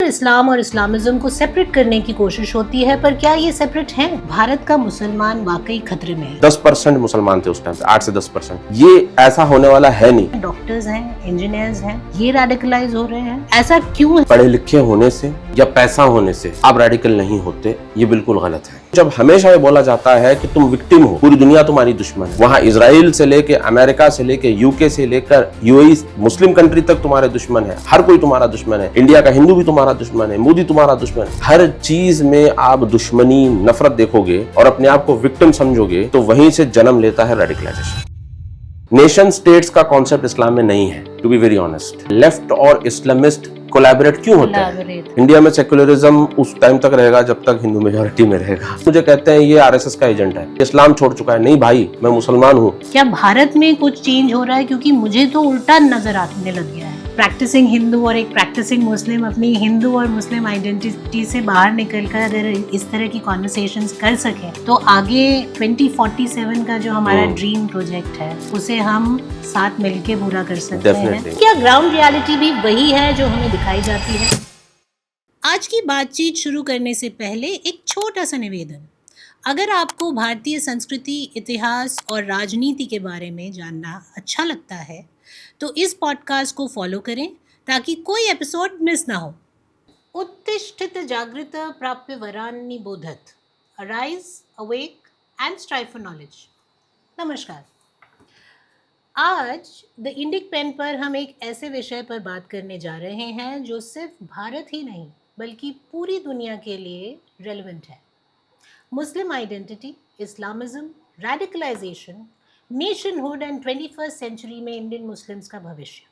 इस्लाम और इस्लामिज्म को सेपरेट करने की कोशिश होती है, पर क्या ये सेपरेट हैं? भारत का मुसलमान वाकई खतरे में है। 10% मुसलमान थे उस टाइम पे, 8 से 10%। ये ऐसा होने वाला है नहीं। डॉक्टर्स हैं, इंजीनियर्स हैं, ये रेडिकलाइज हो रहे हैं, ऐसा क्यों है? पढ़े लिखे होने से या पैसा होने से आप रेडिकल नहीं होते, ये बिल्कुल गलत है। जब हमेशा ये बोला जाता है कि तुम विक्टिम हो, पूरी दुनिया तुम्हारी दुश्मन है, वहाँ इजराइल से लेके अमेरिका से लेके यूके से लेकर यूएई मुस्लिम कंट्री तक तुम्हारे दुश्मन है, हर कोई तुम्हारा दुश्मन है, इंडिया का हिंदू भी तुम्हारा दुश्मन है, मोदी तुम्हारा दुश्मन है। हर चीज में आप दुश्मनी, नफरत देखोगे और अपने आप को विक्टिम समझोगे, तो वहीं से जन्म लेता है रेडिकलाइजेशन। नेशन स्टेट्स का कॉन्सेप्ट इस्लाम में नहीं है, to be very honest. Left और इस्लामिस्ट कोलैबोरेट क्यों होते हैं? इंडिया में सेक्युलरिज्म उस टाइम तक रहेगा जब तक हिंदू मेजॉरिटी में रहेगा। मुझे कहते हैं ये आरएसएस का एजेंट है, इस्लाम छोड़ चुका है। नहीं भाई, मैं मुसलमान हूँ। क्या भारत में कुछ चेंज हो रहा है? क्योंकि मुझे तो उल्टा नजर आने लग गया है। प्रैक्टिसिंग हिंदू और एक प्रैक्टिसिंग मुस्लिम अपनी हिंदू और मुस्लिम आइडेंटिटी से बाहर निकलकर अगर इस तरह की कॉन्वर्सेशंस कर सकें, तो आगे 2047 का जो हमारा ड्रीम प्रोजेक्ट है, उसे हम साथ मिलके पूरा कर सकते हैं। क्या ग्राउंड रियलिटी भी वही है जो हमें दिखाई जाती है? आज की बातचीत शुरू करने से पहले एक छोटा सा निवेदन। अगर आपको भारतीय संस्कृति, इतिहास और राजनीति के बारे में जानना अच्छा लगता है, तो इस पॉडकास्ट को फॉलो करें ताकि कोई एपिसोड मिस ना हो। उत्तिष्ठित जागृत प्राप्य वरान्नि बोधत, arise, awake and strive for knowledge. नमस्कार। आज द इंडिक पेन पर हम एक ऐसे विषय पर बात करने जा रहे हैं जो सिर्फ भारत ही नहीं बल्कि पूरी दुनिया के लिए रेलेवेंट है। Muslim identity, Islamism, radicalisation, nationhood and 21st century में इंडियन मुस्लिम्स का भविष्य।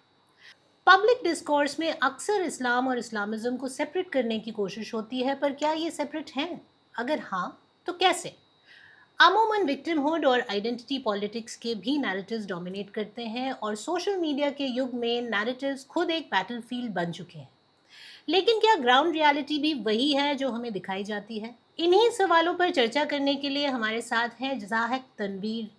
पब्लिक डिस्कोर्स में अक्सर इस्लाम और इस्लामिज्म को सेपरेट करने की कोशिश होती है, पर क्या ये सेपरेट हैं? अगर हाँ, तो कैसे? अमूमन विक्टिमहुड और आइडेंटिटी पॉलिटिक्स के भी नैरेटिव्स डोमिनेट करते हैं और सोशल मीडिया के युग में नैरेटिव्स खुद एक बैटलफील्ड बन चुके हैं। लेकिन क्या ग्राउंड रियलिटी भी वही है जो हमें दिखाई जाती है? इन्हीं सवालों पर चर्चा करने के लिए हमारे साथ हैं ज़ाहिक तनवीर,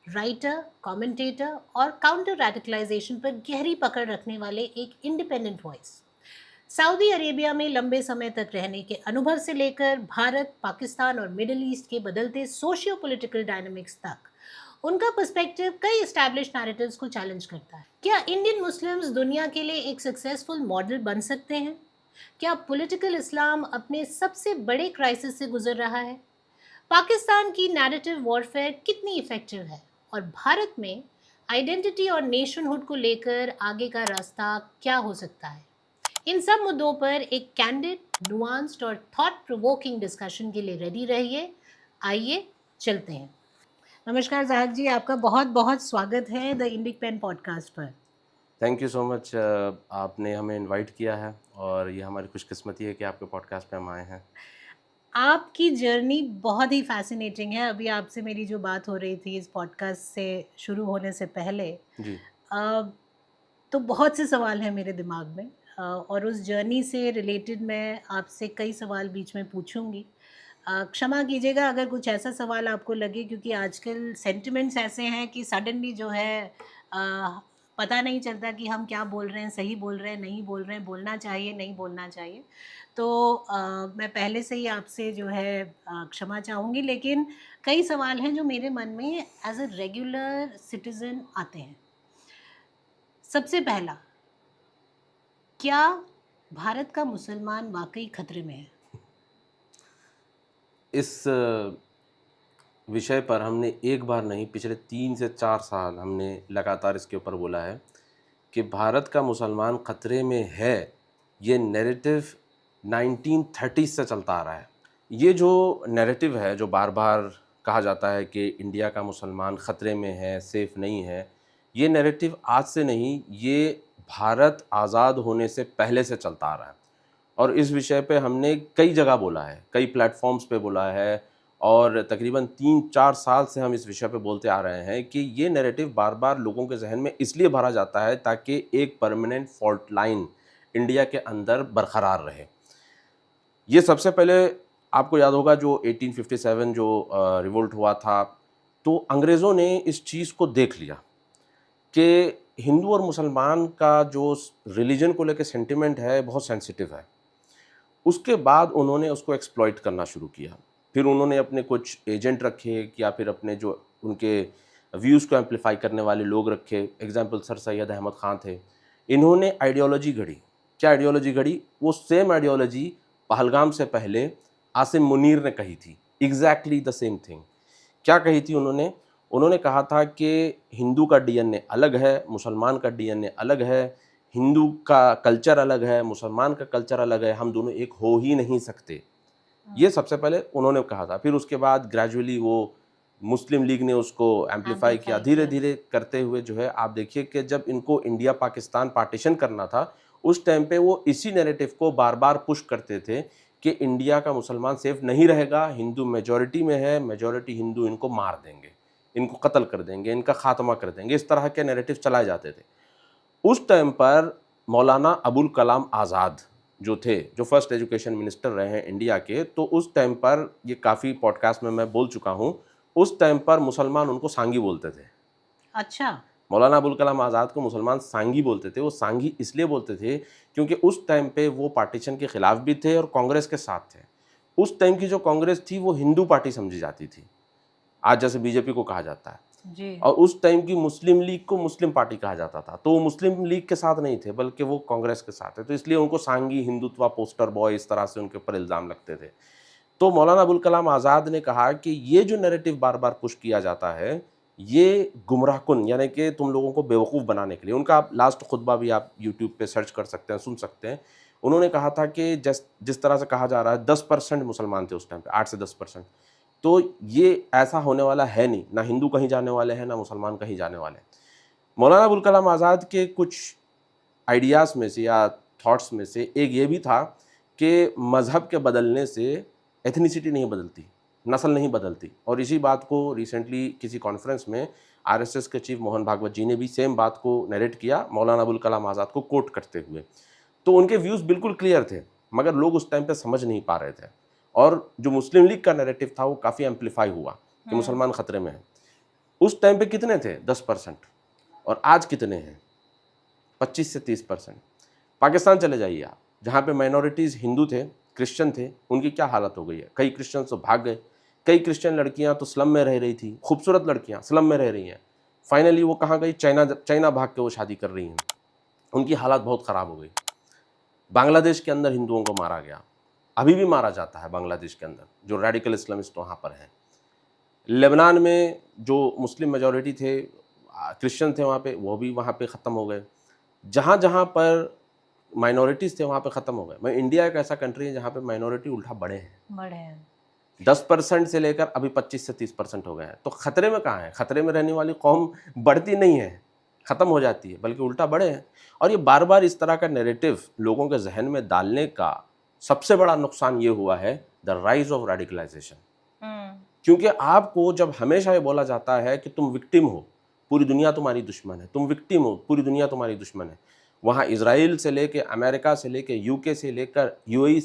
राइटर, कमेंटेटर और काउंटर रेडिकलाइजेशन पर गहरी पकड़ रखने वाले एक इंडिपेंडेंट वॉइस। सऊदी अरेबिया में लंबे समय तक रहने के अनुभव से लेकर भारत, पाकिस्तान और मिडिल ईस्ट के बदलते सोशियो पॉलिटिकल डायनामिक्स तक उनका पर्सपेक्टिव कई एस्टैब्लिश्ड नैरेटिव्स को चैलेंज करता है। क्या इंडियन मुस्लिम्स दुनिया के लिए एक सक्सेसफुल मॉडल बन सकते हैं? क्या पॉलिटिकल इस्लाम अपने सबसे बड़े क्राइसिस से गुजर रहा है? पाकिस्तान की नैरेटिव वॉरफेयर कितनी इफेक्टिव है? और भारत में आइडेंटिटी और नेशनहुड को लेकर आगे का रास्ता क्या हो सकता है? इन सब मुद्दों पर एक कैंडिड, नुआंस्ड और थॉट प्रोवोकिंग डिस्कशन के लिए रेडी रहिए। आइए चलते हैं। नमस्कार ज़ाहिक जी, आपका बहुत बहुत स्वागत है द इंडिक पेन पॉडकास्ट पर। Thank you so much. आपने हमें इनवाइट किया है और ये हमारी खुशकिस्मती है कि आपके पॉडकास्ट पे हम आए हैं। आपकी जर्नी बहुत ही फैसिनेटिंग है। अभी आपसे मेरी जो बात हो रही थी इस पॉडकास्ट से शुरू होने से पहले जी। तो बहुत से सवाल हैं मेरे दिमाग में और उस जर्नी से रिलेटेड मैं आपसे कई सवाल बीच में पूछूंगी। क्षमा कीजिएगा अगर कुछ ऐसा सवाल आपको लगे, क्योंकि आजकल सेंटिमेंट्स ऐसे हैं कि सडनली जो है पता नहीं चलता कि हम क्या बोल रहे हैं, सही बोल रहे हैं, नहीं बोल रहे हैं, बोलना चाहिए, नहीं बोलना चाहिए। तो मैं पहले से ही आपसे जो है क्षमा चाहूँगी, लेकिन कई सवाल हैं जो मेरे मन में एज अ रेगुलर सिटीज़न आते हैं। सबसे पहला, क्या भारत का मुसलमान वाकई खतरे में है? इस विषय पर हमने एक बार नहीं, पिछले 3 से 4 साल हमने लगातार इसके ऊपर बोला है कि भारत का मुसलमान खतरे में है। ये नैरेटिव 1930 से चलता आ रहा है। ये जो नैरेटिव है, जो बार बार कहा जाता है कि इंडिया का मुसलमान ख़तरे में है, सेफ़ नहीं है, ये नैरेटिव आज से नहीं, ये भारत आज़ाद होने से पहले से चलता आ रहा है। और इस विषय पे हमने कई जगह बोला है, कई प्लेटफॉर्म्स पे बोला है और तकरीबन 3-4 साल से हम इस विषय पे बोलते आ रहे हैं कि ये नैरेटिव बार बार लोगों के जहन में इसलिए भरा जाता है ताकि एक परमानेंट फॉल्ट लाइन इंडिया के अंदर बरकरार रहे। ये सबसे पहले आपको याद होगा जो 1857 जो रिवोल्ट हुआ था, तो अंग्रेज़ों ने इस चीज़ को देख लिया कि हिंदू और मुसलमान का जो रिलीजन को लेकर सेंटिमेंट है बहुत सेंसिटिव है। उसके बाद उन्होंने उसको एक्सप्लॉइट करना शुरू किया। फिर उन्होंने अपने कुछ एजेंट रखे या फिर अपने जो उनके व्यूज़ को एम्पलीफाई करने वाले लोग रखे। एग्जाम्पल सर सैयद अहमद ख़ान थे। इन्होंने आइडियोलॉजी घड़ी। क्या आइडियोलॉजी घड़ी? वो सेम आइडियोलॉजी पहलगाम से पहले आसिम मुनीर ने कही थी, एग्जैक्टली द सेम थिंग। क्या कही थी उन्होंने? उन्होंने कहा था कि हिंदू का डीएनए अलग है, मुसलमान का डीएनए अलग है, हिंदू का कल्चर अलग है, मुसलमान का कल्चर अलग है, हम दोनों एक हो ही नहीं सकते। ये सबसे पहले उन्होंने कहा था। फिर उसके बाद ग्रेजुअली वो मुस्लिम लीग ने उसको एम्पलीफाई किया। धीरे धीरे करते हुए जो है आप देखिए कि जब इनको इंडिया पाकिस्तान पार्टीशन करना था, उस टाइम पे वो इसी नैरेटिव को बार बार पुश करते थे कि इंडिया का मुसलमान सेफ नहीं रहेगा, हिंदू मेजॉरिटी में है, मेजॉरिटी हिंदू इनको मार देंगे, इनको कत्ल कर देंगे, इनका खात्मा कर देंगे। इस तरह के नैरेटिव चलाए जाते थे। उस टाइम पर मौलाना अबुल कलाम आज़ाद जो थे, जो फर्स्ट एजुकेशन मिनिस्टर रहे हैं इंडिया के, तो उस टाइम पर, ये काफ़ी पॉडकास्ट में मैं बोल चुका हूँ, उस टाइम पर मुसलमान उनको सांगी बोलते थे। अच्छा। मौलाना अबुल कलाम आज़ाद को मुसलमान सांगी बोलते थे। वो सांगी इसलिए बोलते थे क्योंकि उस टाइम पे वो पार्टीशन के ख़िलाफ़ भी थे और कांग्रेस के साथ थे। उस टाइम की जो कांग्रेस थी वो हिंदू पार्टी समझी जाती थी, आज जैसे बीजेपी को कहा जाता है। जी। और उस टाइम की मुस्लिम लीग को मुस्लिम पार्टी कहा जाता था, तो वो मुस्लिम लीग के साथ नहीं थे बल्कि वो कांग्रेस के साथ थे, तो इसलिए उनको सांगी, हिंदुत्व, पोस्टर बॉय, इस तरह से उनके ऊपर इल्ज़ाम लगते थे। तो मौलाना अबुल कलाम आज़ाद ने कहा कि ये जो नैरेटिव बार बार पुश किया जाता है, ये गुमराहकुन, यानी कि तुम लोगों को बेवकूफ़ बनाने के लिए। उनका आप लास्ट खुतबा भी आप यूट्यूब पे सर्च कर सकते हैं, सुन सकते हैं। उन्होंने कहा था कि जिस तरह से कहा जा रहा है 10% मुसलमान थे उस टाइम पे, 8 से 10%। तो ये ऐसा होने वाला है नहीं, ना हिंदू कहीं जाने वाले हैं, ना मुसलमान कहीं जाने वाले हैं। मौलाना अबुल कलाम आज़ाद के कुछ आइडियाज़ में से या थॉट्स में से एक ये भी था कि मज़हब के बदलने से एथनिसिटी नहीं बदलती, नस्ल नहीं बदलती। और इसी बात को रिसेंटली किसी कॉन्फ्रेंस में आरएसएस के चीफ मोहन भागवत जी ने भी सेम बात को नरेट किया, मौलाना अबुल कलाम आज़ाद को कोट करते हुए। तो उनके व्यूज़ बिल्कुल क्लियर थे, मगर लोग उस टाइम पे समझ नहीं पा रहे थे। और जो मुस्लिम लीग का नैरेटिव था वो काफ़ी एम्पलीफाई हुआ कि मुसलमान ख़तरे में हैं। उस टाइम पे कितने थे? 10%। और आज कितने हैं? 25 से 30%। पाकिस्तान चले जाइए आप, जहाँ पे माइनॉरिटीज़ हिंदू थे, क्रिश्चियन थे, उनकी क्या हालत हो गई है। कई क्रिश्चियन तो भाग गए। कई क्रिश्चियन लड़कियाँ तो स्लम में रह रही थी, खूबसूरत लड़कियाँ स्लम में रह रही हैं। फाइनली वो कहाँ गई? चाइना भाग के वो शादी कर रही हैं। उनकी हालत बहुत ख़राब हो गई। बांग्लादेश के अंदर हिंदुओं को मारा गया, अभी भी मारा जाता है बांग्लादेश के अंदर, जो रेडिकल इस्लामिस्ट वहाँ पर हैं। लेबनान में जो मुस्लिम मेजॉरिटी थे, क्रिश्चियन थे वहाँ पे, वो भी वहाँ पे ख़त्म हो गए। जहाँ जहाँ पर माइनॉरिटीज़ थे वहाँ पे ख़त्म हो गए। मैं इंडिया एक ऐसा कंट्री है जहाँ पे माइनॉरिटी उल्टा बढ़े हैं। 10% से लेकर अभी 25 से 30% हो गए हैं। तो ख़तरे में कहाँ है? ख़तरे में रहने वाली कौम बढ़ती नहीं है, ख़त्म हो जाती है, बल्कि उल्टा बढ़े हैं। और ये बार बार इस तरह का नैरेटिव लोगों के जहन में डालने का सबसे बड़ा नुकसान ये हुआ है, द राइज ऑफ रेडिकलाइजेशन। क्योंकि आपको जब हमेशा ये बोला जाता है कि तुम विक्टिम हो, पूरी दुनिया तुम्हारी दुश्मन है, तुम विक्टिम हो, पूरी दुनिया तुम्हारी दुश्मन है। वहाँ इज़राइल से लेके, अमेरिका से लेके, यूके से लेकर यूएई,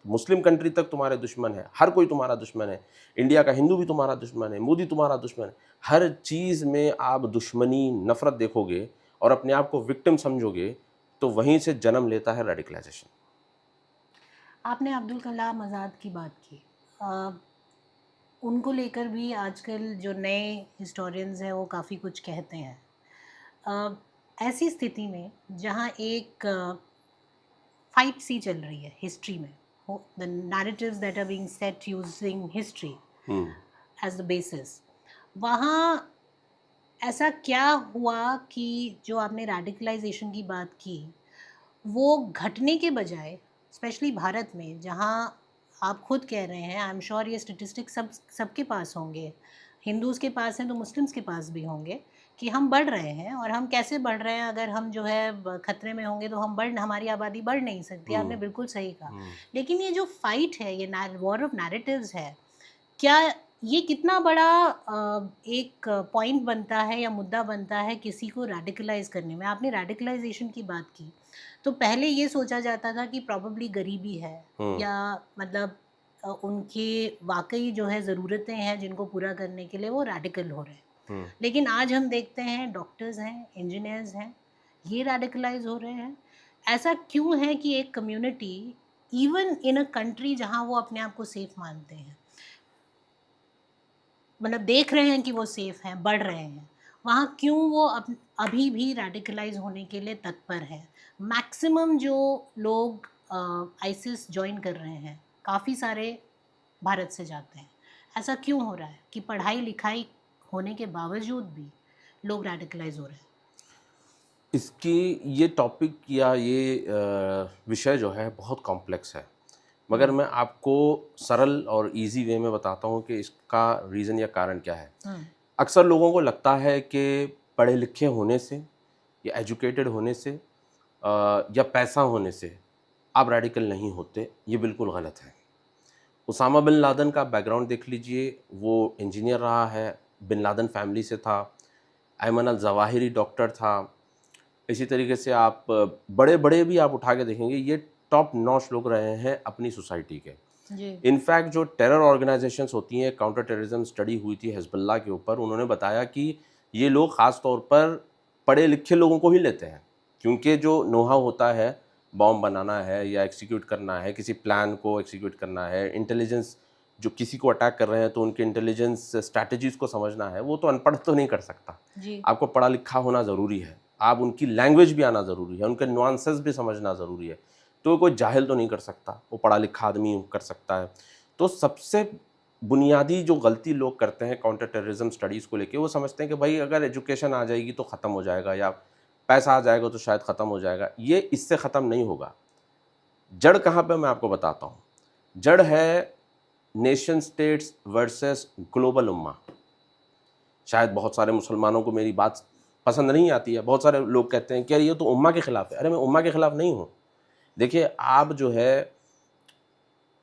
मुस्लिम कंट्री तक तुम्हारे दुश्मन है। हर कोई तुम्हारा दुश्मन है। इंडिया का हिंदू भी तुम्हारा दुश्मन है, मोदी तुम्हारा दुश्मन है। हर चीज़ में आप दुश्मनी, नफ़रत देखोगे और अपने आप को विक्टिम समझोगे, तो वहीं से जन्म लेता है रेडिकलाइजेशन। आपने अब्दुल कलाम आज़ाद की बात की। उनको लेकर भी आजकल जो नए हिस्टोरियंस हैं वो काफ़ी कुछ कहते हैं। ऐसी स्थिति में जहाँ एक फाइट सी चल रही है हिस्ट्री में, the narratives that are being set using history as the basis, वहाँ ऐसा क्या हुआ कि जो आपने रेडिकलाइजेशन की बात की, वो घटने के बजाय, स्पेशली भारत में जहाँ आप खुद कह रहे हैं, आई एम श्योर ये स्टेटिस्टिक्स सबके पास होंगे, हिंदूज़ के पास हैं तो मुस्लिम्स के पास भी होंगे, कि हम बढ़ रहे हैं। और हम कैसे बढ़ रहे हैं? अगर हम जो है खतरे में होंगे तो हमारी आबादी बढ़ नहीं सकती। आपने बिल्कुल सही कहा। लेकिन ये जो फाइट है, ये वॉर ऑफ नैरेटिव्स है, क्या ये कितना बड़ा एक पॉइंट बनता है या मुद्दा बनता है किसी को रेडिकलाइज करने में? आपने रेडिकलाइजेशन की बात की, तो पहले ये सोचा जाता था कि प्रॉबेबली गरीबी है, या मतलब उनकी वाकई जो है ज़रूरतें हैं जिनको पूरा करने के लिए वो रेडिकल हो रहे हैं। लेकिन आज हम देखते हैं डॉक्टर्स हैं, इंजीनियर्स हैं, ये रेडिकलाइज हो रहे हैं। ऐसा क्यों है कि एक community even in a country जहाँ वो अपने आप को सेफ मानते हैं, मतलब देख रहे हैं कि वो सेफ हैं, बढ़ रहे हैं, वहाँ क्यों वो अभी भी रेडिकलाइज होने के लिए तत्पर है। मैक्सिमम जो लोग आईसिस ज्वाइन कर रहे हैं, काफ़ी सारे भारत से जाते हैं। ऐसा क्यों हो रहा है कि पढ़ाई लिखाई होने के बावजूद भी लोग रेडिकलाइज हो रहे हैं? इसकी ये टॉपिक या ये विषय जो है बहुत कॉम्प्लेक्स है, मगर हम्म। मैं आपको सरल और इजी वे में बताता हूँ कि इसका रीज़न या कारण क्या है। हम्म। अक्सर लोगों को लगता है कि पढ़े लिखे होने से या एजुकेटेड होने से या पैसा होने से आप रेडिकल नहीं होते, ये बिल्कुल गलत है। उसामा बिन लादेन का बैकग्राउंड देख लीजिए, वो इंजीनियर रहा है, बिन लादेन फैमिली से था। अयमन अल ज़वाहिरी डॉक्टर था। इसी तरीके से आप बड़े-बड़े भी आप उठा के देखेंगे, ये टॉप नॉच लोग रहे हैं अपनी सोसाइटी के। जी। इनफैक्ट जो टेरर ऑर्गेनाइजेशंस होती हैं, काउंटर टेररिज्म स्टडी हुई थी हिज़्बुल्लाह के ऊपर, उन्होंने बताया कि ये लोग ख़ास तौर पर पढ़े लिखे लोगों को ही लेते हैं, क्योंकि जो नो हाउ होता है, बॉम्ब बनाना है या एक्जीक्यूट करना है, किसी प्लान को एक्जीक्यूट करना है, इंटेलिजेंस जो किसी को अटैक कर रहे हैं तो उनके इंटेलिजेंस स्ट्रैटेजीज़ को समझना है, वो तो अनपढ़ तो नहीं कर सकता। जी। आपको पढ़ा लिखा होना ज़रूरी है, आप उनकी लैंग्वेज भी आना ज़रूरी है, उनके नुआंसेस भी समझना ज़रूरी है। तो कोई जाहिल तो नहीं कर सकता, वो पढ़ा लिखा आदमी कर सकता है। तो सबसे बुनियादी जो गलती लोग करते हैं काउंटर टेररिज्म स्टडीज़ को लेके, वो समझते हैं कि भाई अगर एजुकेशन आ जाएगी तो ख़त्म हो जाएगा या पैसा आ जाएगा तो शायद ख़त्म हो जाएगा। ये इससे ख़त्म नहीं होगा। जड़ कहाँ पे मैं आपको बताता हूँ। जड़ है नेशन स्टेट्स वर्सेस ग्लोबल उम्मा। शायद बहुत सारे मुसलमानों को मेरी बात पसंद नहीं आती है। बहुत सारे लोग कहते हैं कि यार ये तो उम्मा के ख़िलाफ़ है। अरे मैं उम्मा के ख़िलाफ़ नहीं हूँ। देखिए, आप जो है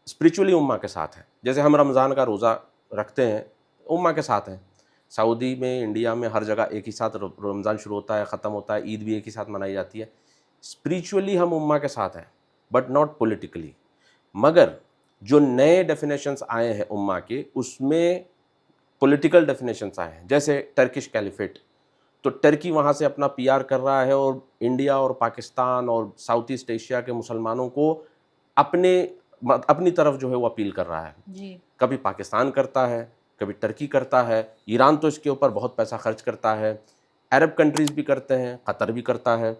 स्पिरिचुअली उम्मा के साथ हैं। जैसे हम रमज़ान का रोज़ा रखते हैं, उम्मा के साथ हैं। सऊदी में, इंडिया में हर जगह एक ही साथ रमज़ान शुरू होता है, ख़त्म होता है, ईद भी एक ही साथ मनाई जाती है। स्पिरिचुअली हम उम्मा के साथ हैं, बट नॉट पॉलिटिकली। मगर जो नए डेफिनेशंस आए हैं उम्मा के, उसमें पॉलिटिकल डेफिनेशंस आए हैं। जैसे टर्किश कैलिफेट, तो टर्की वहाँ से अपना पीआर कर रहा है और इंडिया और पाकिस्तान और साउथ ईस्ट एशिया के मुसलमानों को अपने अपनी तरफ जो है वो अपील कर रहा है। जी। कभी पाकिस्तान करता है, कभी टर्की करता है, ईरान तो इसके ऊपर बहुत पैसा खर्च करता है, अरब कंट्रीज़ भी करते हैं, कतर भी करता है।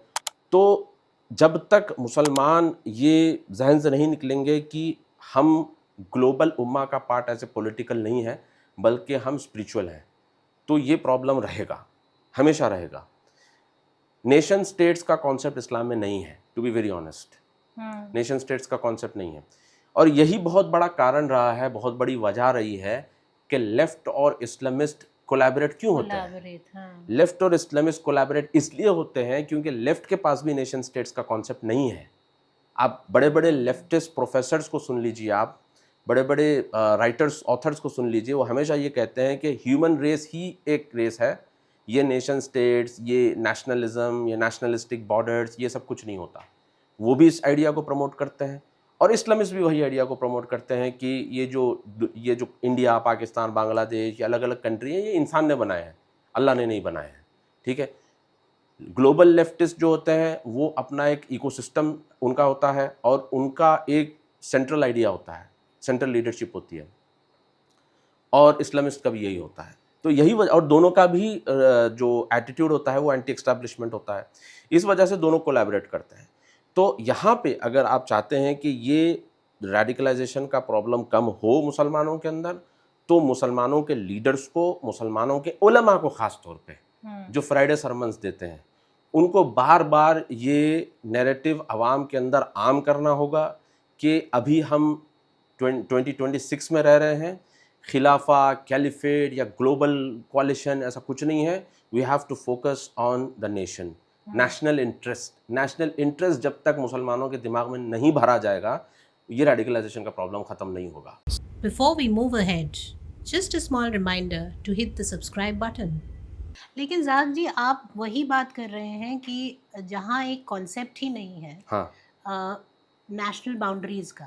तो जब तक मुसलमान ये ज़हन से नहीं निकलेंगे कि हम ग्लोबल उम्मा का पार्ट ऐसे पॉलिटिकल नहीं है, बल्कि हम स्पिरिचुअल हैं, तो ये प्रॉब्लम रहेगा, हमेशा रहेगा। नेशन स्टेट्स का कॉन्सेप्ट इस्लाम में नहीं है, to be very honest. Nation states का कॉन्सेप्ट नहीं है, और यही बहुत बड़ा कारण रहा है, बहुत बड़ी वजह रही है कि लेफ्ट और इस्लामिस्ट कोलैबोरेट क्यों होते हैं। कोलैबोरेट, हाँ। लेफ्ट और इस्लामिस्ट कोलैबोरेट इसलिए होते हैं क्योंकि लेफ्ट के पास भी नेशन स्टेट्स का कॉन्सेप्ट नहीं है। आप बड़े बड़े लेफ्टिस्ट प्रोफेसर्स को सुन लीजिए, आप बड़े बड़े राइटर्स ऑथर्स को सुन लीजिए, वो हमेशा ये कहते हैं कि ह्यूमन रेस ही एक रेस है, ये नेशन स्टेट्स, ये नेशनलिज्म, ये नेशनलिस्टिक बॉर्डर्स, ये सब कुछ नहीं होता। वो भी इस आइडिया को प्रमोट करते हैं, और इस्लामिस्ट भी वही आइडिया को प्रमोट करते हैं कि ये जो इंडिया, पाकिस्तान, बांग्लादेश, ये अलग अलग कंट्री है, ये इंसान ने बनाए हैं, अल्लाह ने नहीं बनाए हैं। ठीक है। ग्लोबल लेफ्टिस्ट जो होते हैं वो अपना एक इकोसिस्टम उनका होता है, और उनका एक सेंट्रल आइडिया होता है, सेंट्रल लीडरशिप होती है, और इस्लामिस्ट का भी यही होता है। तो यही वजह, और दोनों का भी जो एटीट्यूड होता है वो एंटी एस्टैब्लिशमेंट होता है। इस वजह से दोनों कोलैबोरेट करते हैं। तो यहाँ पे अगर आप चाहते हैं कि ये रेडिकलाइजेशन का प्रॉब्लम कम हो मुसलमानों के अंदर, तो मुसलमानों के लीडर्स को, मुसलमानों के उलमा को ख़ास तौर पे, जो फ्राइडे सरमन्स देते हैं, उनको बार बार ये नैरेटिव आवाम के अंदर आम करना होगा कि अभी हम 2026 में रह रहे हैं, खिलाफा, कैलिफेट या ग्लोबल कोalition ऐसा कुछ नहीं है। We have to focus on the nation, national interest. National interest जब तक मुसलमानों के दिमाग में नहीं भरा जाएगा, ये रेडिकलाइजेशन का प्रॉब्लम ख़त्म नहीं होगा। Before we move ahead, just a small reminder to hit the subscribe button. लेकिन जाग जी, आप वही बात कर रहे हैं कि जहाँ एक कॉन्सेप्ट ही नहीं है हाँ, नेशनल बाउंड्रीज़ का,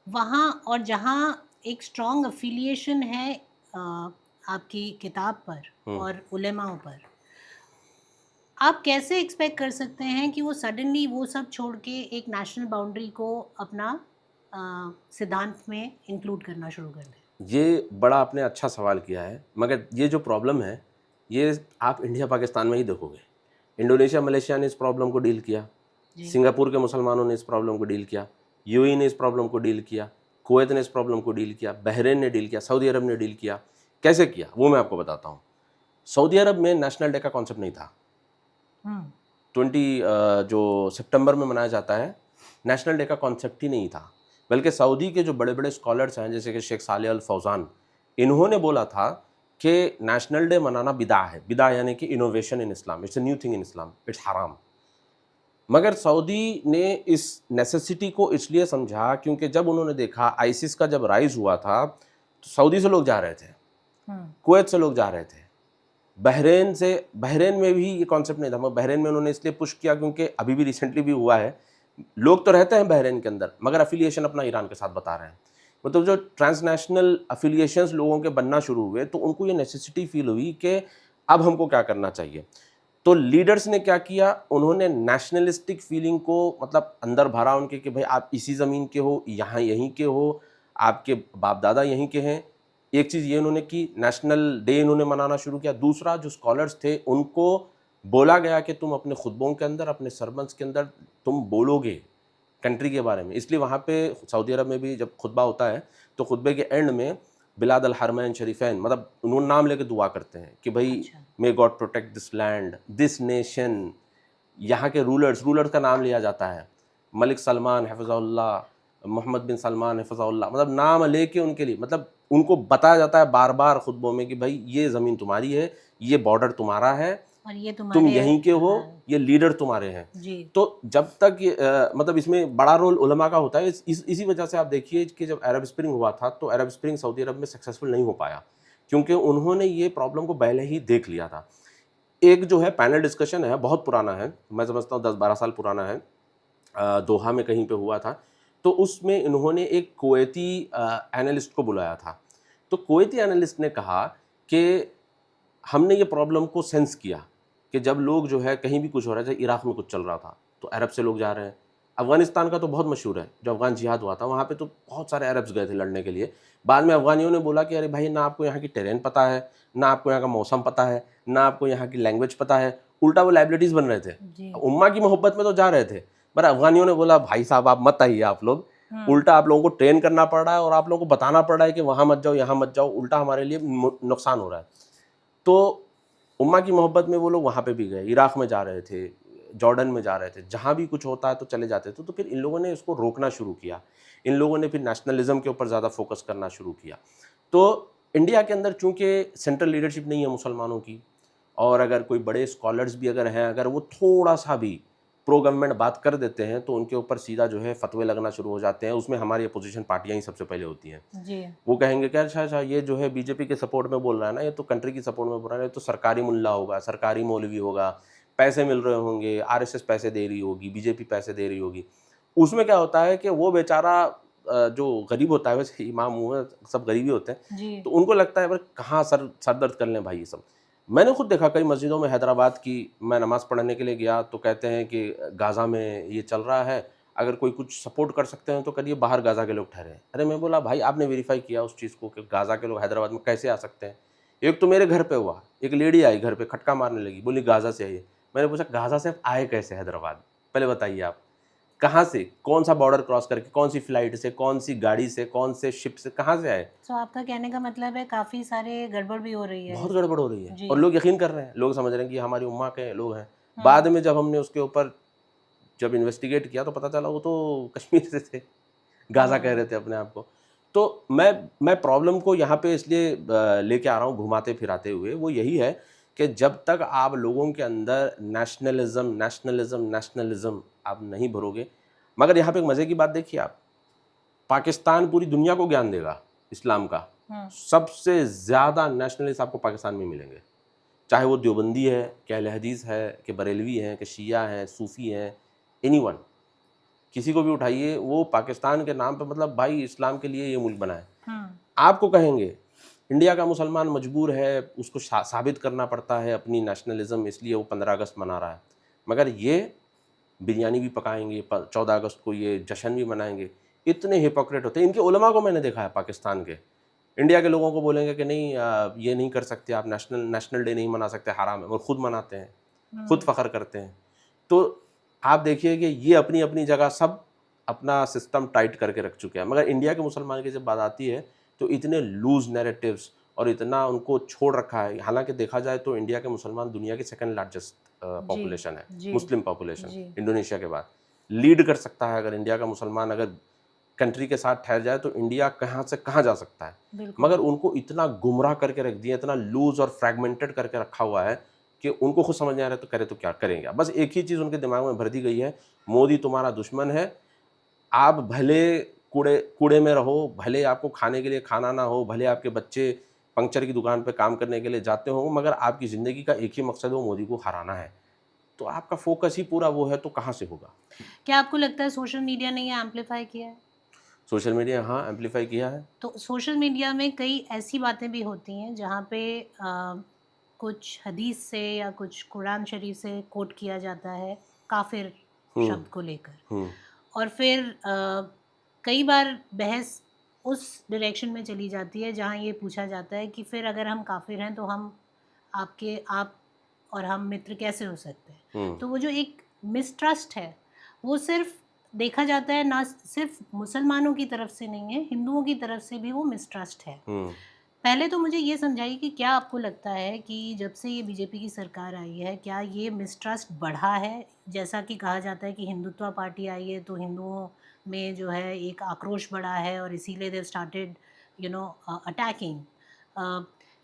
वहाँ और जहाँ एक स्ट्रॉन्ग अफिलिएशन है आपकी किताब पर और उलेमाओं पर, आप कैसे एक्सपेक्ट कर सकते हैं कि वो सडनली वो सब छोड़ के एक नेशनल बाउंड्री को अपना सिद्धांत में इंक्लूड करना शुरू कर दें? ये बड़ा आपने अच्छा सवाल किया है, मगर ये जो प्रॉब्लम है, ये आप इंडिया पाकिस्तान में ही देखोगे। इंडोनेशिया, मलेशिया ने इस प्रॉब्लम को डील किया, जी। सिंगापुर के मुसलमानों ने इस प्रॉब्लम को डील किया, यूएई ने इस प्रॉब्लम को डील किया, कुवैत ने इस प्रॉब्लम को डील किया, बहरीन ने डील किया, सऊदी अरब ने डील किया। कैसे किया वो मैं आपको बताता हूँ। सऊदी अरब में नेशनल डे का कॉन्सेप्ट नहीं था। हम्म। 20 जो सितंबर में मनाया जाता है, नेशनल डे का कॉन्सेप्ट ही नहीं था। बल्कि सऊदी के जो बड़े बड़े स्कॉलर्स हैं, जैसे कि शेख सालेह अल फौजान, इन्होंने बोला था कि नेशनल डे मनाना बिदा है। बिदा यानी कि innovation in Islam, it's a new thing in Islam, it's हराम। मगर सऊदी ने इस नेसेसिटी को इसलिए समझा क्योंकि जब उन्होंने देखा आईसिस का जब राइज हुआ था, तो सऊदी से लोग जा रहे थे, कुवैत से लोग जा रहे थे, बहरीन में भी ये कॉन्सेप्ट नहीं था। मगर बहरीन में उन्होंने इसलिए पुश किया क्योंकि अभी भी रिसेंटली भी हुआ है, लोग तो रहते हैं बहरीन के अंदर मगर अफिलिएशन अपना ईरान के साथ बता रहे हैं। मतलब जो ट्रांसनेशनल अफिलिएशंस लोगों के बनना शुरू हुए, तो उनको ये नेसेसिटी फील हुई कि अब हमको क्या करना चाहिए। तो लीडर्स ने क्या किया, उन्होंने नेशनलिस्टिक फीलिंग को मतलब अंदर भरा उनके कि भाई आप इसी ज़मीन के हो, यहाँ यहीं के हो, आपके बाप दादा यहीं के हैं। एक चीज़ ये उन्होंने की, नेशनल डे इन्होंने मनाना शुरू किया। दूसरा, जो स्कॉलर्स थे उनको बोला गया कि तुम अपने खुतबों के अंदर, अपने सरमन्स के अंदर तुम बोलोगे कंट्री के बारे में। इसलिए वहाँ पे सऊदी अरब में भी जब खुतबा होता है तो खुतबे के एंड में बिलाद अल हरमैन शरीफैन, मतलब उन्होंने नाम लेके दुआ करते हैं कि भाई अच्छा। May God protect this land, this nation. यहाँ के रूलर्स का नाम लिया जाता है, मलिक सलमान हिफ़्ज़हुल्लाह, मोहम्मद बिन सलमान हिफ़्ज़हुल्लाह, मतलब नाम लेके उनके लिए, मतलब उनको बताया जाता है बार बार खुतबों में कि भाई ये ज़मीन तुम्हारी है, ये बॉर्डर तुम्हारा है, और ये तुम तुम्हारे यहीं के हो, हाँ, ये लीडर तुम्हारे हैं। जी। तो जब तक ये मतलब इसमें बड़ा रोल उलमा का होता है। इसी वजह से आप देखिए कि जब अरब स्प्रिंग हुआ था, तो अरब स्प्रिंग सऊदी अरब में सक्सेसफुल नहीं हो पाया, क्योंकि उन्होंने ये प्रॉब्लम को पहले ही देख लिया था। एक जो है पैनल डिस्कशन है, बहुत पुराना है, मैं समझता हूँ 10-12 साल पुराना है, दोहा में कहीं पे हुआ था। तो उसमें इन्होंने एक कुवैती एनालिस्ट को बुलाया था। तो कुवैती एनालिस्ट ने कहा कि हमने ये प्रॉब्लम को सेंस किया कि जब लोग जो है कहीं भी कुछ हो रहा है, जैसे इराक में कुछ चल रहा था तो अरब से लोग जा रहे हैं। अफ़गानिस्तान का तो बहुत मशहूर है, जो अफ़गान जिहाद हुआ था वहाँ पे तो बहुत सारे अरब्स गए थे लड़ने के लिए। बाद में अफ़गानियों ने बोला कि अरे भाई, ना आपको यहाँ की टेरेन पता है, ना आपको यहाँ का मौसम पता है, ना आपको यहाँ की लैंग्वेज पता है। उल्टा वो लाइबिलिटीज़ बन रहे थे। जी। उम्मा की मोहब्बत में तो जा रहे थे, पर अफ़गानियों ने बोला भाई साहब आप मत आइए, आप लोग उल्टा आप लोगों को ट्रेन करना पड़ रहा है और आप लोगों को बताना पड़ रहा है कि वहाँ मत जाओ, यहाँ मत जाओ, उल्टा हमारे लिए नुकसान हो रहा है। तो उम्मा की मोहब्बत में वो लोग वहाँ पे भी गए, इराक़ में जा रहे थे, जॉर्डन में जा रहे थे, जहाँ भी कुछ होता है तो चले जाते थे। तो फिर इन लोगों ने इसको रोकना शुरू किया, इन लोगों ने फिर नेशनलिज्म के ऊपर ज़्यादा फोकस करना शुरू किया। तो इंडिया के अंदर चूँकि सेंट्रल लीडरशिप नहीं है मुसलमानों की, और अगर कोई बड़े स्कॉलर्स भी अगर हैं, अगर वो थोड़ा-सा भी प्रो गवर्नमेंट बात कर देते हैं तो उनके ऊपर सीधा जो है फतवे लगना शुरू हो जाते हैं। उसमें हमारी अपोजिशन पार्टियाँ ही सबसे पहले होती हैं। जी। वो कहेंगे कि अच्छा ये जो है बीजेपी के सपोर्ट में बोल रहा है ना, ये तो कंट्री की सपोर्ट में बोल रहा है, ये तो सरकारी मुल्ला होगा, सरकारी मौलवी होगा, पैसे मिल रहे होंगे, आरएसएस पैसे दे रही होगी, बीजेपी पैसे दे रही होगी। उसमें क्या होता है कि वो बेचारा जो गरीब होता है, वैसे इमाम हुए सब गरीब ही होते हैं, जी। तो उनको लगता है भाई कहाँ सर दर्द कर लें भाई ये सब। मैंने खुद देखा कई मस्जिदों में हैदराबाद की, मैं नमाज़ पढ़ने के लिए गया तो कहते हैं कि गाज़ा में ये चल रहा है, अगर कोई कुछ सपोर्ट कर सकते हैं तो करिए, बाहर गाज़ा के लोग ठहरे हैं। अरे मैं बोला भाई आपने वेरीफाई किया उस चीज़ को कि गाज़ा के लोग हैदराबाद में कैसे आ सकते हैं? एक तो मेरे घर पे हुआ, एक लेडी आई घर पे खटका मारने लगी, बोली गाज़ा से आई है। मैंने पूछा गाज़ा से आप आए कैसे हैदराबाद? पहले बताइए आप, कहाँ से? कौन-सा बॉर्डर क्रॉस करके, कौन-सी फ्लाइट से, कौन-सी गाड़ी से, कौन से शिप से, कहाँ से आए? तो आपका कहने का मतलब है काफ़ी सारे गड़बड़ भी हो रही है बहुत इस। गड़बड़ हो रही है जी। और लोग यकीन कर रहे हैं, लोग समझ रहे हैं कि ये हमारी उम्मा के लोग हैं। हुँ। बाद में जब हमने उसके ऊपर जब इन्वेस्टिगेट किया तो पता चला वो तो कश्मीर से थे, गाज़ा कह रहे हाँ। थे अपने आप को। तो मैं प्रॉब्लम को यहाँ पे इसलिए लेके आ रहा हूँ घुमाते-फिराते हुए, वो यही है कि जब तक आप लोगों के अंदर नेशनलिज़्म आप नहीं भरोगे। मगर यहाँ पे एक मज़े की बात देखिए आप, पाकिस्तान पूरी दुनिया को ज्ञान देगा इस्लाम का। हुँ। सबसे ज़्यादा नेशनलिस्ट आपको पाकिस्तान में मिलेंगे। चाहे वो देवबंदी है, कि अहले हदीस है, कि बरेलवी हैं, कि शिया हैं, सूफ़ी हैं, एनीवन, किसी को भी उठाइए, वो पाकिस्तान के नाम पे मतलब भाई इस्लाम के लिए ये मुल्क बना है। हुँ। आपको कहेंगे इंडिया का मुसलमान मजबूर है, उसको साबित करना पड़ता है अपनी नेशनलिज्म, इसलिए वो 15 अगस्त मना रहा है। मगर ये बिरयानी भी पकाएंगे, 14 अगस्त को ये जश्न भी मनाएंगे। इतने हिपोक्रेट होते हैं। इनके उलमा को मैंने देखा है पाकिस्तान के, इंडिया के लोगों को बोलेंगे कि नहीं ये नहीं कर सकते आप, नेशनल डे नहीं मना सकते, हराम है, और खुद मनाते हैं, खुद फ़ख्र करते हैं। तो आप देखिए कि ये अपनी अपनी जगह सब अपना सिस्टम टाइट करके रख चुके हैं, मगर इंडिया के मुसलमान की जब बात आती है तो इतने लूज नैरेटिव्स और इतना उनको छोड़ रखा है। हालांकि देखा जाए तो इंडिया के मुसलमान दुनिया की सेकंड लार्जेस्ट पॉपुलेशन है, जी मुस्लिम पॉपुलेशन, जी इंडोनेशिया के बाद लीड कर सकता है। अगर इंडिया का मुसलमान अगर कंट्री के साथ ठहर जाए तो इंडिया कहाँ से कहाँ जा सकता है, बिल्कुल मगर उनको इतना गुमराह करके रख दिया, इतना लूज और फ्रैगमेंटेड करके रखा हुआ है कि उनको खुद समझ नहीं आ रहा तो करे तो क्या करेंगे। बस एक ही चीज़ उनके दिमाग में भर दी गई है, मोदी तुम्हारा दुश्मन है, आप भले कूड़े कूड़े में रहो, भले आपको खाने के लिए खाना ना हो, भले आपके बच्चे पंक्चर की दुकान पे काम करने के लिए जाते हो, मगर आपकी ज़िंदगी का एक ही मकसद है, वो मोदी को हराना है। तो आपका फोकस ही पूरा वो है, तो कहाँ से होगा। क्या आपको लगता है सोशल मीडिया ने ये एम्पलीफाई किया है? सोशल मीडिया हाँ एम्पलीफाई किया है। तो सोशल मीडिया में कई ऐसी बातें भी होती हैं जहाँ पे कुछ हदीस से या कुछ कुरान शरीफ से कोट किया जाता है काफिर हम्म शब्द को लेकर, हम्म और फिर कई बार बहस उस डायरेक्शन में चली जाती है जहाँ ये पूछा जाता है कि फिर अगर हम काफिर हैं तो हम आप और हम मित्र कैसे हो सकते हैं। तो वो जो एक मिसट्रस्ट है वो सिर्फ देखा जाता है ना, सिर्फ मुसलमानों की तरफ से नहीं है, हिंदुओं की तरफ से भी वो मिसट्रस्ट है। हम्म पहले तो मुझे ये समझाइए कि क्या आपको लगता है कि जब से ये बीजेपी की सरकार आई है क्या ये मिसट्रस्ट बढ़ा है? जैसा कि कहा जाता है कि हिंदुत्व पार्टी आई है तो हिंदुओं में जो है एक आक्रोश बढ़ा है और इसीलिए दे स्टार्टेड अटैकिंग,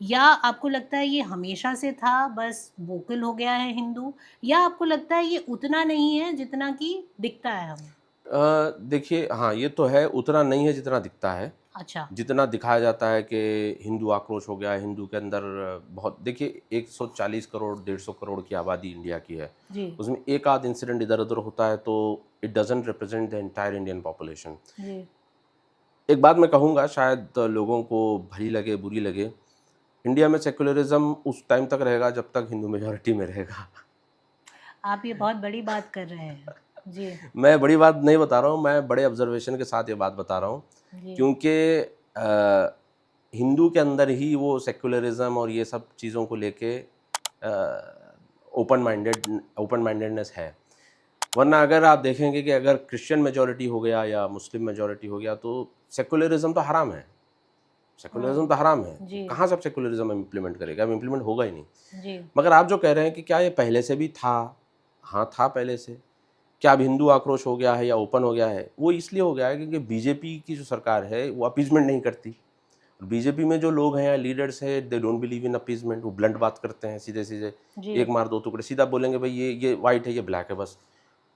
या आपको लगता है ये हमेशा से था, बस वोकल हो गया है हिंदू, या आपको लगता है ये उतना नहीं है जितना कि दिखता है हमें? देखिए हाँ ये तो है, उतना नहीं है जितना दिखता है। अच्छा। जितना दिखाया जाता है कि हिंदू आक्रोश हो गया है, हिंदू के अंदर बहुत, देखिए 140 करोड़ 150 करोड़ की आबादी इंडिया की है, जी उसमें एक आध इंसिडेंट इधर उधर होता है तो it doesn't represent the entire Indian population. जी एक बात मैं कहूँगा, शायद लोगों को भली लगे बुरी लगे, इंडिया में सेकुलरिज्म उस टाइम तक रहेगा जब तक हिंदू मेजॉरिटी में रहेगा। आप ये बहुत बड़ी बात कर रहे हैं। जी मैं बड़ी बात नहीं बता रहा हूँ, मैं बड़े ऑब्जर्वेशन के साथ ये बात बता रहा हूँ, जी क्योंकि हिंदू के अंदर ही वो सेक्युलरिज्म और ये सब चीज़ों को लेके ओपन माइंडेडनेस है। वरना अगर आप देखेंगे कि अगर क्रिश्चियन मेजॉरिटी हो गया या मुस्लिम मेजॉरिटी हो गया तो सेक्युलरिज्म तो हराम है, सेक्युलरिज्म तो हराम है, तो जी कहाँ से आप सेक्युलरिज्म इम्प्लीमेंट करेगा, अब इम्प्लीमेंट होगा ही नहीं। जी मगर आप जो कह रहे हैं कि क्या ये पहले से भी था, हाँ था पहले से। क्या अब हिंदू आक्रोश हो गया है या ओपन हो गया है, वो इसलिए हो गया है क्योंकि बीजेपी की जो सरकार है वो अपीजमेंट नहीं करती। बीजेपी में जो लोग हैं, लीडर्स हैं, they don't believe in appeasement, वो ब्लंट बात करते हैं, सीधे सीधे जी एक मार दो टुकड़े, सीधा बोलेंगे भाई ये वाइट है ये ब्लैक है बस।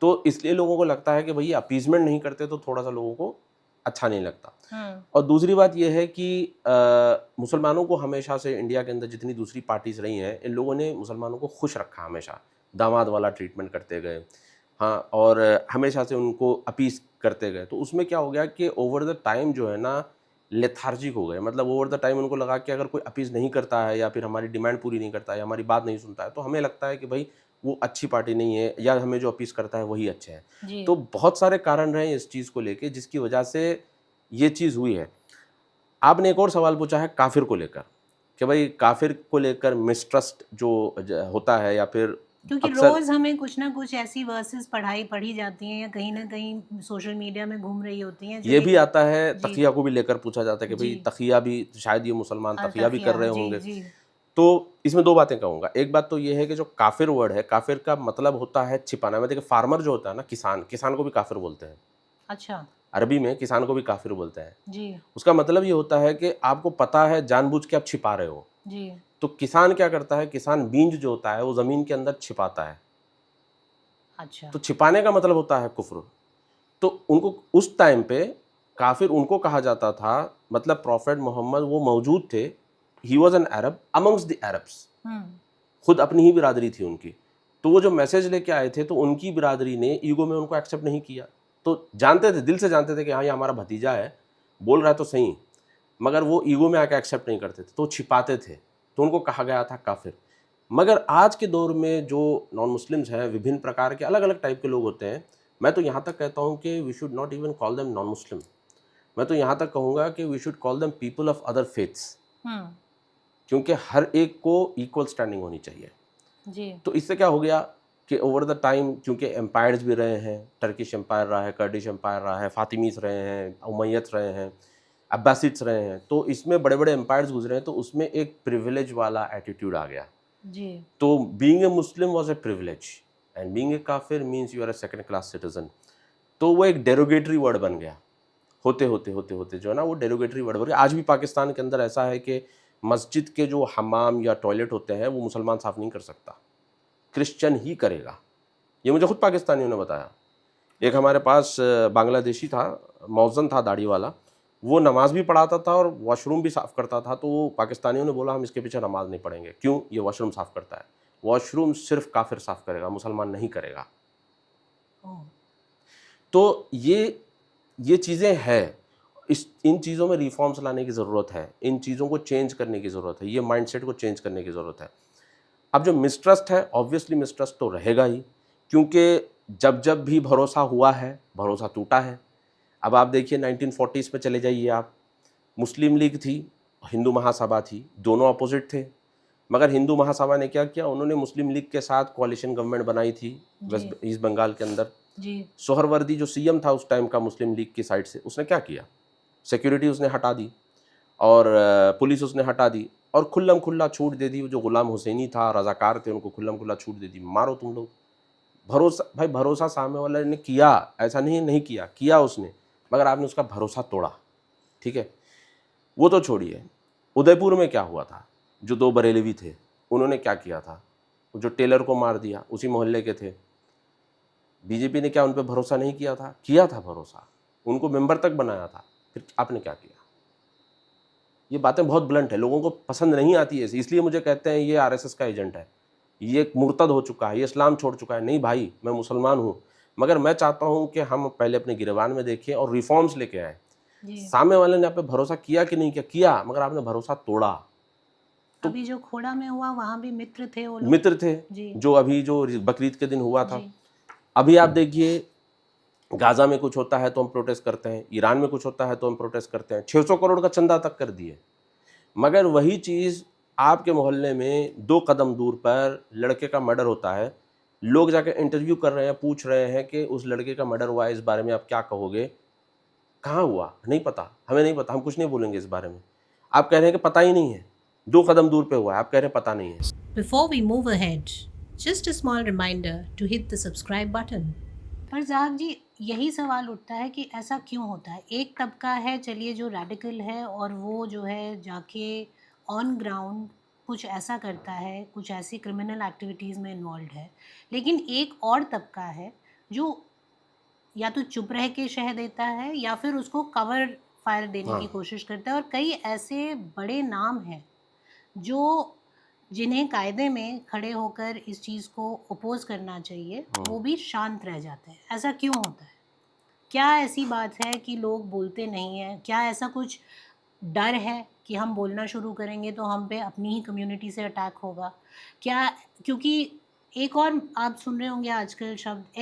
तो इसलिए लोगों को लगता है कि भाई अपीजमेंट नहीं करते तो थोड़ा सा लोगों को अच्छा नहीं लगता। और दूसरी बात यह है कि मुसलमानों को हमेशा से इंडिया के अंदर जितनी दूसरी पार्टीज रही हैं, इन लोगों ने मुसलमानों को खुश रखा, हमेशा दामाद वाला ट्रीटमेंट करते गए, हाँ, और हमेशा से उनको अपीस करते गए। तो उसमें क्या हो गया कि ओवर द टाइम जो है ना लेथार्जिक हो गए, मतलब ओवर द टाइम उनको लगा कि अगर कोई अपीस नहीं करता है या फिर हमारी डिमांड पूरी नहीं करता है या हमारी बात नहीं सुनता है तो हमें लगता है कि भाई वो अच्छी पार्टी नहीं है, या हमें जो अपीस करता है वही अच्छे हैं। जी तो बहुत सारे कारण रहे इस चीज़ को लेके जिसकी वजह से ये चीज़ हुई है। आपने एक और सवाल पूछा है काफिर को लेकर, कि भाई काफिर को लेकर मिसट्रस्ट जो होता है या फिर क्योंकि अक्सर रोज हमें कुछ ना कुछ ऐसी वर्सेस पढ़ी जाती हैं या कहीं ना कहीं सोशल मीडिया में घूम रही होती हैं जो ये एक। भी आता है, जी तकिया को भी लेकर पूछा जाता है कि जी भाई तकिया भी, शायद ये मुसलमान तकिया भी कर तकिया रहे जी होंगे। जी तो इसमें दो बातें कहूँगा, एक बात तो ये है कि जो काफिर वर्ड है, काफिर का मतलब होता है छिपाना। मैं देखिए फार्मर जो होता है ना, किसान, किसान को भी काफिर बोलते हैं, अच्छा अरबी में किसान को भी काफिर बोलते हैं। जी उसका मतलब ये होता है कि आपको पता है जानबूझ के आप छिपा रहे हो। जी तो किसान क्या करता है, किसान बीज जो होता है वो ज़मीन के अंदर छिपाता है, अच्छा तो छिपाने का मतलब होता है कुफ्र। तो उनको उस टाइम पे काफिर उनको कहा जाता था, मतलब प्रॉफेट मोहम्मद वो मौजूद थे, he was an Arab amongst the Arabs, hmm खुद अपनी ही बिरादरी थी उनकी। तो वो जो मैसेज लेके आए थे तो उनकी बिरादरी ने ईगो में उनको एक्सेप्ट नहीं किया। तो जानते थे, दिल से जानते थे कि हाँ ये हमारा भतीजा है, बोल रहा है तो सही, मगर वो ईगो में आके एक्सेप्ट नहीं करते थे, तो छिपाते थे, तो उनको कहा गया था काफिर। मगर आज के दौर में जो नॉन मुस्लिम्स हैं, विभिन्न प्रकार के अलग अलग टाइप के लोग होते हैं, मैं तो यहाँ तक कहता हूँ कि we should not even call them non Muslim, मैं तो यहाँ तक कहूँगा कि we should call them people of other faiths, क्योंकि हर एक को इक्वल स्टैंडिंग होनी चाहिए जी। तो इससे क्या हो गया कि ओवर द टाइम, क्योंकि एम्पायर्स भी रहे हैं, टर्किश एम्पायर रहा है, कर्डिश एम्पायर रहा है, फातिमीस रहे हैं, उमैय्यद रहे हैं, अब्बासिड्स रहे हैं, तो इसमें बड़े बड़े एम्पायर्स गुजरे हैं, तो उसमें एक प्रिविलेज वाला एटीट्यूड आ गया। जी। तो being a Muslim was a privilege and being a काफिर means you are a second class citizen. तो वो एक डेरोगेटरी वर्ड बन गया, होते होते होते होते जो है ना वो डेरोगेटरी वर्ड बन गया। आज भी पाकिस्तान के अंदर ऐसा है कि मस्जिद के जो हमाम या टॉयलेट होते हैं वो मुसलमान साफ़ नहीं कर सकता, क्रिश्चियन ही करेगा। ये मुझे खुद पाकिस्तानियों ने बताया। एक हमारे पास बांग्लादेशी था, मौज़न था दाढ़ी वाला, वो नमाज भी पढ़ाता था और वॉशरूम भी साफ़ करता था। तो पाकिस्तानियों ने बोला हम इसके पीछे नमाज नहीं पढ़ेंगे, क्यों? ये वॉशरूम साफ़ करता है। वॉशरूम सिर्फ काफिर साफ़ करेगा, मुसलमान नहीं करेगा। तो ये चीज़ें हैं, इन चीज़ों में रिफॉर्म्स लाने की ज़रूरत है, इन चीज़ों को चेंज करने की ज़रूरत है, ये माइंडसेट को चेंज करने की ज़रूरत है। अब जो मिसट्रस्ट है, ऑब्वियसली मिसट्रस्ट तो रहेगा ही, क्योंकि जब जब भी भरोसा हुआ है, भरोसा टूटा है। अब आप देखिए 1940s में चले जाइए आप, मुस्लिम लीग थी, हिंदू महासभा थी, दोनों अपोजिट थे, मगर हिंदू महासभा ने क्या किया, उन्होंने मुस्लिम लीग के साथ कोalition गवर्नमेंट बनाई थी वेस्ट ईस्ट बंगाल के अंदर। सोहरवर्दी जो सीएम था उस टाइम का मुस्लिम लीग की साइड से, उसने क्या किया, सिक्योरिटी उसने हटा दी और पुलिस उसने हटा दी और खुल्लम खुल्ला छूट दे दी। जो गुलाम हुसैनी था, रजाकार थे, उनको खुल्लम खुल्ला छूट दे दी, मारो तुम लोग। भरोसा, भाई भरोसा सामने वाले ने किया, ऐसा नहीं किया, किया उसने, मगर आपने उसका भरोसा तोड़ा। ठीक है, वो तो छोड़िए, उदयपुर में क्या हुआ था, जो 2 बरेलवी थे उन्होंने क्या किया था, जो टेलर को मार दिया, उसी मोहल्ले के थे। बीजेपी ने क्या उन पर भरोसा नहीं किया था? किया था भरोसा, उनको मेंबर तक बनाया था, फिर आपने क्या किया? ये बातें बहुत ब्लंट है, लोगों को पसंद नहीं आती है, इसलिए मुझे कहते हैं ये आरएसएस का एजेंट है, ये एक मुर्तद हो चुका है, ये इस्लाम छोड़ चुका है। नहीं भाई, मैं मुसलमान हूँ, मगर मैं चाहता हूँ कि हम पहले अपने गिरबान में देखें और रिफॉर्म्स लेके आए। सामने वाले ने आप पे भरोसा किया कि नहीं किया? किया, मगर आपने भरोसा तोड़ा। तो अभी जो खोड़ा में हुआ वहाँ भी मित्र थे वो लोग। मित्र थे जो अभी जो बकरीद के दिन हुआ था। अभी आप देखिए, गाज़ा में कुछ होता है तो हम प्रोटेस्ट करते हैं, ईरान में कुछ होता है तो हम प्रोटेस्ट करते हैं, 600 करोड़ का चंदा तक कर दिए। मगर वही चीज़ आपके मोहल्ले में 2 कदम दूर पर लड़के का मर्डर होता है, लोग जाकर इंटरव्यू कर रहे हैं, पूछ रहे हैं कि उस लड़के का मर्डर हुआ है, इस बारे में आप क्या कहोगे? कहाँ हुआ? नहीं पता, हमें नहीं पता, हम कुछ नहीं बोलेंगे इस बारे में। आप कह रहे हैं कि पता ही नहीं है, 2 कदम दूर पे हुआ है, आप कह रहे हैं पता नहीं है। Before we move ahead, just a small reminder to hit the subscribe button. पर ज़ाहक जी, यही सवाल उठता है कि ऐसा क्यों होता है? एक तबका है, चलिए, जो रेडिकल है और वो जो है जाके ऑन ग्राउंड कुछ ऐसा करता है, कुछ ऐसी क्रिमिनल एक्टिविटीज़ में इन्वॉल्व है, लेकिन एक और तबका है जो या तो चुप रह के शह देता है या फिर उसको कवर फायर देने की कोशिश करता है। और कई ऐसे बड़े नाम हैं जो जिन्हें कायदे में खड़े होकर इस चीज़ को अपोज करना चाहिए, वो भी शांत रह जाते हैं। ऐसा क्यों होता है? क्या ऐसी बात है कि लोग बोलते नहीं हैं? क्या ऐसा कुछ डर है कि हम बोलना शुरू करेंगे तो हम पे अपनी ही कम्युनिटी से अटैक होगा? क्या, क्योंकि एक और आप सुन रहे होंगे आजकल शब्द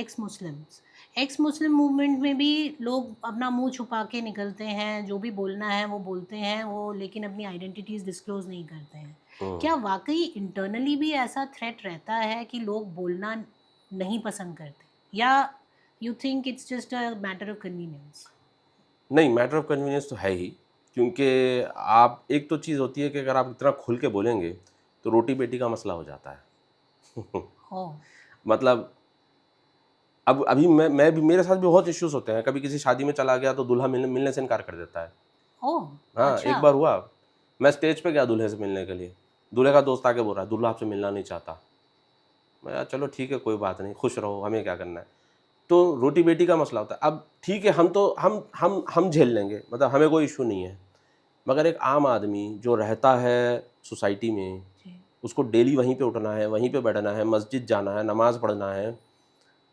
एक्स मुस्लिम मूवमेंट में भी लोग अपना मुंह छुपा के निकलते हैं, जो भी बोलना है वो बोलते हैं वो, लेकिन अपनी आइडेंटिटीज़ डिस्क्लोज नहीं करते हैं। क्या वाकई इंटरनली भी ऐसा थ्रेट रहता है कि लोग बोलना नहीं पसंद करते, या you think it's just a matter of convenience? नहीं, मैटर ऑफ कन्वीनियंस तो है ही, क्योंकि आप, एक तो चीज़ होती है कि अगर आप इतना खुल के बोलेंगे तो रोटी बेटी का मसला हो जाता है। मतलब अब अभी मैं भी, मेरे साथ भी बहुत इश्यूज होते हैं। कभी किसी शादी में चला गया तो दूल्हा मिलने से इनकार कर देता है। हाँ, अच्छा। एक बार हुआ, मैं स्टेज पे गया दूल्हे से मिलने के लिए, दूल्हे का दोस्त आके बोल रहा है दूल्हा आपसे मिलना नहीं चाहता। मैं यार चलो ठीक है, कोई बात नहीं, खुश रहो, हमें क्या करना है। तो रोटी बेटी का मसला होता है। अब ठीक है, हम तो हम झेल लेंगे, मतलब हमें कोई इशू नहीं है, मगर एक आम आदमी जो रहता है सोसाइटी में, उसको डेली वहीं पे उठना है, वहीं पे बैठना है, मस्जिद जाना है, नमाज़ पढ़ना है,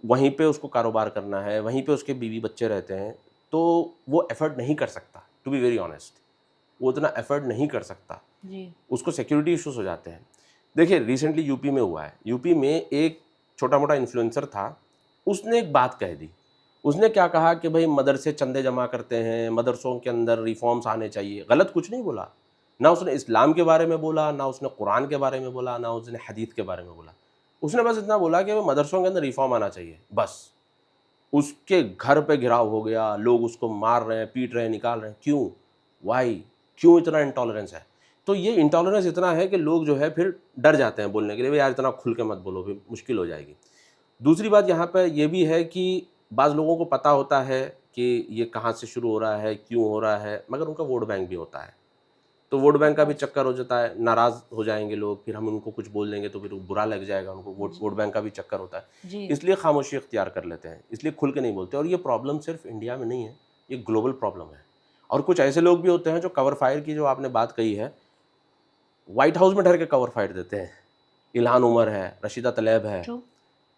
वहीं पे उसको कारोबार करना है, वहीं पे उसके बीवी बच्चे रहते हैं, तो वो एफर्ट नहीं कर सकता। टू बी वेरी ऑनेस्ट, वो उतना एफर्ट नहीं कर सकता जी। उसको सिक्योरिटी इश्यूज हो जाते हैं। देखिए, रिसेंटली यूपी में हुआ है, यूपी में एक छोटा मोटा इन्फ्लुएंसर था, उसने एक बात कह दी उसने क्या कहा कि भाई मदरसे चंदे जमा करते हैं, मदरसों के अंदर रिफॉर्म्स आने चाहिए। गलत कुछ नहीं बोला, ना उसने इस्लाम के बारे में बोला, ना उसने कुरान के बारे में बोला, ना उसने हदीस के बारे में बोला। उसने बस इतना बोला कि मदरसों के अंदर रिफॉर्म आना चाहिए, बस। उसके घर पे घिराव हो गया, लोग उसको मार रहे हैं, पीट रहे हैं, निकाल रहे हैं। क्यों? वाई? क्यों इतना इंटॉलरेंस है? तो ये इंटॉलरेंस इतना है कि लोग जो है फिर डर जाते हैं बोलने के लिए, भाई यार इतना खुल के मत बोलो, फिर मुश्किल हो जाएगी। दूसरी बात यहाँ पे ये भी है कि बाज़ लोगों को पता होता है कि ये कहाँ से शुरू हो रहा है, क्यों हो रहा है, मगर उनका वोट बैंक भी होता है। तो वोट बैंक का भी चक्कर हो जाता है, नाराज़ हो जाएँगे लोग, फिर हम उनको कुछ बोल देंगे तो फिर बुरा लग जाएगा उनको, वोट बैंक का भी चक्कर होता है। जी। इसलिए खामोशी इख्तियार कर लेते हैं, इसलिए खुल के नहीं बोलते। और ये प्रॉब्लम सिर्फ इंडिया में नहीं है, ये ग्लोबल प्रॉब्लम है। और कुछ ऐसे लोग भी होते हैं जो कवर फायर की जो आपने बात कही है, व्हाइट हाउस में ठहर के कवर फायर देते हैं। इल्हान उमर है, रशीदा तलैब है, ट्रू।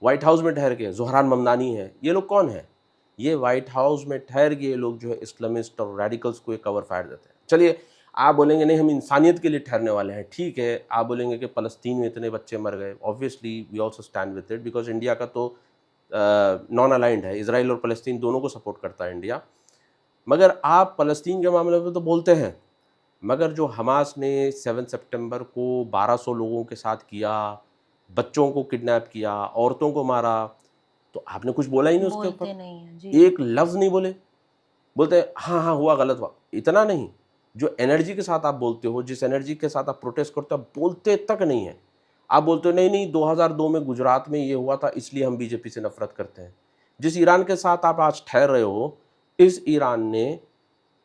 व्हाइट हाउस में ठहर के, ज़ुहरान ममदानी है, ये लोग कौन हैं? ये व्हाइट हाउस में ठहर के ये लोग जो है इस्लामिस्ट और रेडिकल्स को ये कवर फायर देते हैं। चलिए, आप बोलेंगे नहीं हम इंसानियत के लिए ठहरने वाले हैं, ठीक है। आप बोलेंगे कि फ़लस्तीन में इतने बच्चे मर गए, obviously we also stand with it, because India का तो नॉन अलाइन्ड है, इज़राइल और फ़लस्तीन दोनों को सपोर्ट करता है इंडिया। मगर आप फ़लस्तीन के मामले में तो बोलते हैं, मगर जो हमास ने 7 सितंबर को 1200 लोगों के साथ किया, बच्चों को किडनैप किया, औरतों को मारा, तो आपने कुछ बोला ही नहीं उसके बोलते ऊपर। नहीं है जी। एक लफ्ज़ नहीं बोले। बोलते हैं हाँ, हाँ, हुआ, गलत हुआ। इतना नहीं, जो एनर्जी के साथ आप बोलते हो, जिस एनर्जी के साथ आप प्रोटेस्ट करते हो, आप बोलते तक नहीं है। आप बोलते हो नहीं, नहीं 2002 में गुजरात में ये हुआ था इसलिए हम बीजेपी से नफ़रत करते हैं। जिस ईरान के साथ आप आज ठहर रहे हो, इस ईरान ने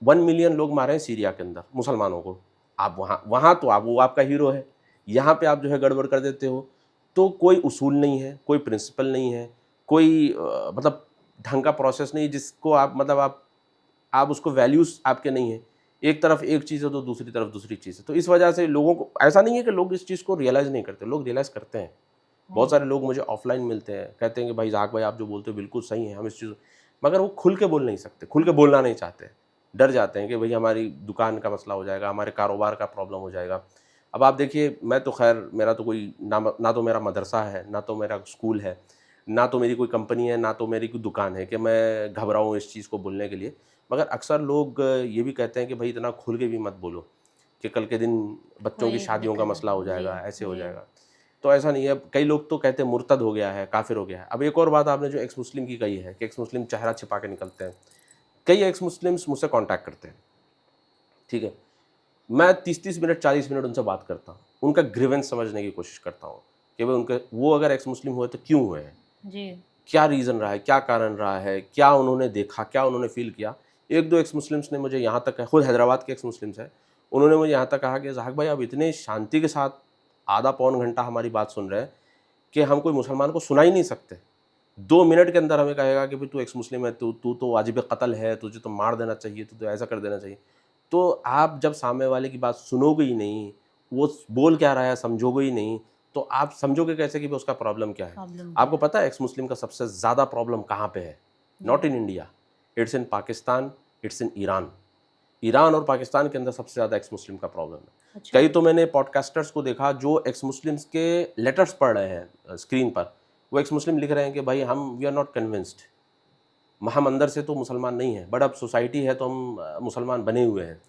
1 मिलियन लोग मारे हैं सीरिया के अंदर, मुसलमानों को। आप वहाँ वहाँ तो आप वो आपका हीरो है, यहाँ पे आप जो है गड़बड़ कर देते हो। तो कोई उसूल नहीं है, कोई प्रिंसिपल नहीं है, कोई मतलब ढंग का प्रोसेस नहीं जिसको आप मतलब आप उसको वैल्यूज़ आपके नहीं है। एक तरफ एक चीज़ है तो दूसरी तरफ दूसरी चीज़ है। तो इस वजह से लोगों को ऐसा नहीं है कि लोग इस चीज़ को रियलाइज़ नहीं करते, लोग रियलाइज़ करते हैं। बहुत सारे लोग मुझे ऑफ़लाइन मिलते हैं, कहते हैं कि भाई ज़ाक भाई आप जो बोलते हो बिल्कुल सही है, हम इस चीज़, मगर वो खुल के बोल नहीं सकते, खुल के बोलना नहीं चाहते। डर जाते हैं कि भई हमारी दुकान का मसला हो जाएगा, हमारे कारोबार का प्रॉब्लम हो जाएगा। अब आप देखिए, मैं तो ख़ैर मेरा तो कोई ना तो मेरा मदरसा है, ना तो मेरा स्कूल है, ना तो मेरी कोई कंपनी है, ना तो मेरी कोई दुकान है कि मैं घबराऊँ इस चीज़ को बोलने के लिए। मगर अक्सर लोग ये भी कहते हैं कि भई इतना खुल के भी मत बोलो कि कल के दिन बच्चों की कोई शादियों का दिक्कत मसला हो है जी। जाएगा, ऐसे हो जी। जाएगा। तो ऐसा नहीं है, कई लोग तो कहते हैं मुर्तद हो गया है, काफ़िर हो गया है। अब एक और बात आपने जो एक्स मुस्लिम की कही है कि एक्स मुस्लिम चेहरा छिपा के निकलते हैं। कई एक्स मुस्लिम्स मुझसे कॉन्टैक्ट करते हैं, ठीक है? मैं 30-30 मिनट, 40 मिनट उनसे बात करता हूँ। उनका ग्रीवेंस समझने की कोशिश करता हूँ कि भाई उनके वो अगर एक्स मुस्लिम हुए तो क्यों हुए हैं? जी। क्या रीज़न रहा है, क्या कारण रहा है, क्या उन्होंने देखा, क्या उन्होंने फ़ील किया? 1-2 एक्स मुस्लिम्स ने मुझे यहाँ तक, खुद हैदराबाद के एक्स मुस्लिम्स हैं, उन्होंने मुझे यहाँ तक कहा कि ज़ाहिर भाई आप इतने शांति के साथ आधा पौन घंटा हमारी बात सुन रहे हैं कि हम कोई मुसलमान को सुना ही नहीं सकते। 2 मिनट के अंदर हमें कहेगा कि भाई तू एक्स मुस्लिम है, तू तू तो वाजिब कत्ल है, तुझे तो मार देना चाहिए, तुझे तो ऐसा कर देना चाहिए। तो आप जब सामने वाले की बात सुनोगे ही नहीं, वो बोल क्या रहा है समझोगे ही नहीं, तो आप समझोगे कैसे कि भाई उसका प्रॉब्लम क्या है? प्रॉब्लम क्या आपको है? पता है एक्स मुस्लिम का सबसे ज़्यादा प्रॉब्लम कहाँ पे है? जी। Not in India, it's in Pakistan, it's in Iran. Iran और पाकिस्तान के अंदर सबसे ज़्यादा एक्स मुस्लिम का प्रॉब्लम है। अच्छा। कई तो मैंने पॉडकास्टर्स को देखा जो एक्स मुस्लिम्स के लेटर्स पढ़ रहे हैं स्क्रीन पर। वो एक्स मुस्लिम लिख रहे हैं कि भाई हम वी आर नॉट कन्विंस्ड, हम अंदर से तो मुसलमान नहीं हैं, बट अब सोसाइटी है तो हम मुसलमान बने हुए हैं।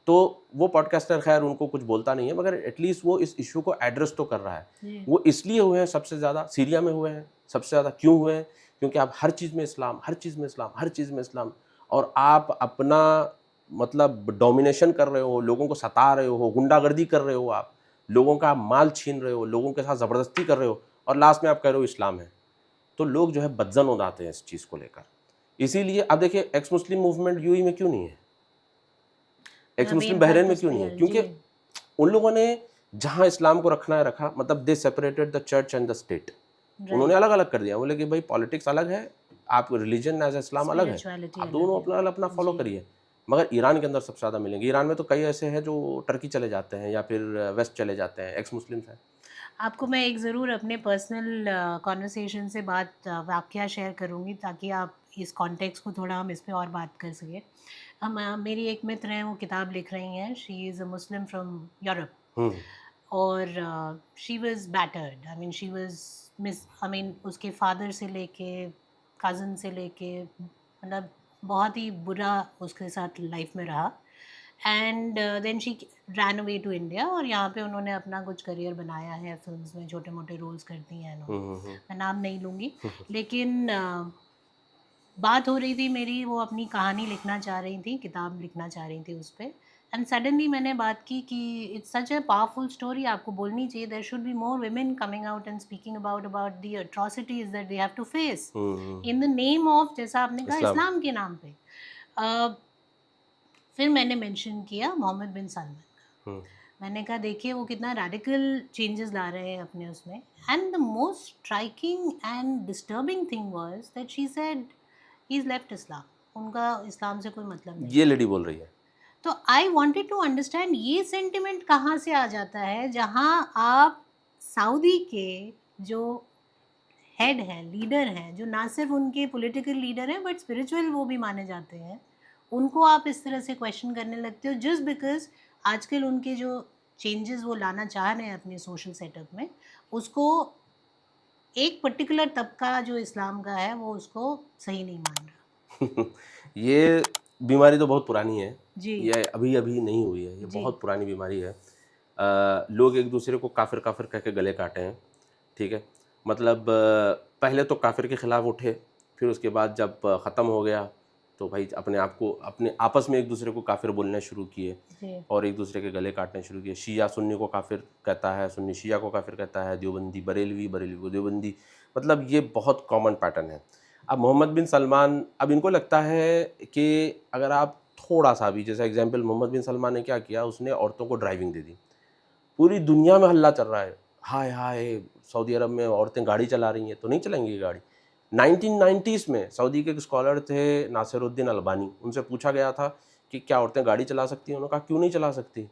तो वो पॉडकास्टर खैर उनको कुछ बोलता नहीं है, मगर एटलीस्ट वो इस इश्यू को एड्रेस तो कर रहा है। जी। वो इसलिए हुए हैं सबसे ज़्यादा, सीरिया में हुए हैं, सबसे ज़्यादा क्यों हुए हैं? क्योंकि आप हर चीज़ में इस्लाम, हर चीज़ में इस्लाम, हर चीज़ में इस्लाम, और आप अपना मतलब डोमिनेशन कर रहे हो, लोगों को सता रहे हो, गुंडागर्दी कर रहे हो आप, लोगों का माल छीन रहे हो, लोगों के साथ ज़बरदस्ती कर रहे हो और लास्ट में आप कह रहे हो इस्लाम है। तो लोग जो है बदज़न हो जाते हैं इस चीज़ को लेकर। इसीलिए अब देखिए एक्स मुस्लिम मूवमेंट यूएई में क्यों नहीं है? एक्स अभी मुस्लिम इन बहरीन में पाकिस क्यों नहीं है? जी। क्योंकि उन लोगों ने जहाँ इस्लाम को रखना है रखा, मतलब दे separated the church and the state. उन्होंने राइट। अलग-अलग कर दिया। बोले कि भाई पॉलिटिक्स अलग है, आप रिलीजन एज़ इस्लाम अलग है, स्पिरिचुअलिटी आप अलग दोनों है। अपना-अपना फॉलो जी। करिए। मगर ईरान के अंदर सबसे ज़्यादा मिलेंगे। ईरान में तो कई ऐसे हैं जो टर्की चले जाते हैं या फिर वेस्ट चले जाते हैं, एक्स मुस्लिम्स हैं। आपको मैं एक ज़रूर अपने पर्सनल कॉन्वर्सेशन से वाक़या शेयर करूँगी ताकि आप इस कॉन्टेक्स्ट को थोड़ा हम इस पे और बात कर सकें। मेरी एक मित्र हैं, वो किताब लिख रही हैं, she is a Muslim from Europe. हुँ, और शी वाज़ बैटर्ड, उसके फादर से लेके, कज़न से लेके मतलब बहुत ही बुरा उसके साथ लाइफ में रहा। And then she ran away to India, और यहाँ पे उन्होंने अपना कुछ करियर बनाया है, फिल्म्स में छोटे मोटे रोल्स करती हैं और हम्म। मैं नाम नहीं लूँगी। लेकिन बात हो रही थी मेरी, वो अपनी कहानी लिखना चाह रही थी, किताब लिखना चाह रही थी उस पे। एंड सडनली मैंने बात की कि it's such a powerful story, आपको बोलनी चाहिए, there should be more women coming out and speaking about the atrocities that they have to face hmm. In the name of, जैसा आपने कहा, इस्लाम। इस्लाम के नाम पे। अ, फिर मैंने मेंशन किया मोहम्मद बिन सलमान। हम्म। मैंने कहा देखिए वो कितना रेडिकल चेंजेस ला रहे हैं अपने उसमें। And the most striking and disturbing thing was that she said he is left Islam, उनका इस्लाम से कोई मतलब नहीं ये है। लेडी बोल रही है। तो आई वांटेड टू अंडरस्टैंड ये सेंटिमेंट कहाँ से आ जाता है, जहाँ आप सऊदी के जो हेड हैं, लीडर हैं, जो ना सिर्फ उनके पॉलिटिकल लीडर हैं बट स्पिरिचुअल वो भी माने जाते हैं, उनको आप इस तरह से क्वेश्चन करने लगते हो जस्ट बिकॉज आजकल उनके जो चेंजेस वो लाना चाह रहे हैं अपने सोशल सेटअप में, उसको एक पर्टिकुलर तबका जो इस्लाम का है वो उसको सही नहीं मान रहा। ये बीमारी तो बहुत पुरानी है। जी ये अभी अभी नहीं हुई है, ये जी बहुत पुरानी बीमारी है। लोग एक दूसरे को काफिर काफिर कह के गले काटे हैं। ठीक है, मतलब पहले तो काफिर के खिलाफ उठे, फिर उसके बाद जब ख़त्म हो गया तो भाई अपने आप को, अपने आपस में एक दूसरे को काफिर बोलने शुरू किए जी और एक दूसरे के गले काटने शुरू किए। शिया सुन्नी को काफिर कहता है, सुन्नी शिया को काफिर कहता है, देवबंदी बरेलवी, बरेलवी को देवबंदी, मतलब ये बहुत कॉमन पैटर्न है। अब मोहम्मद बिन सलमान, अब इनको लगता है कि अगर आप थोड़ा सा भी, जैसा एग्जाम्पल मोहम्मद बिन सलमान ने क्या किया, उसने औरतों को ड्राइविंग दे दी। पूरी दुनिया में हल्ला चल रहा है, हाय हाय सऊदी अरब में औरतें गाड़ी चला रही हैं, तो नहीं चलाएंगी गाड़ी। 1990s में सऊदी के एक स्कॉलर थे नासिरुद्दीन अलबानी, उनसे पूछा गया था कि क्या औरतें गाड़ी चला सकती हैं, उन्होंने कहा क्यों नहीं चला सकती।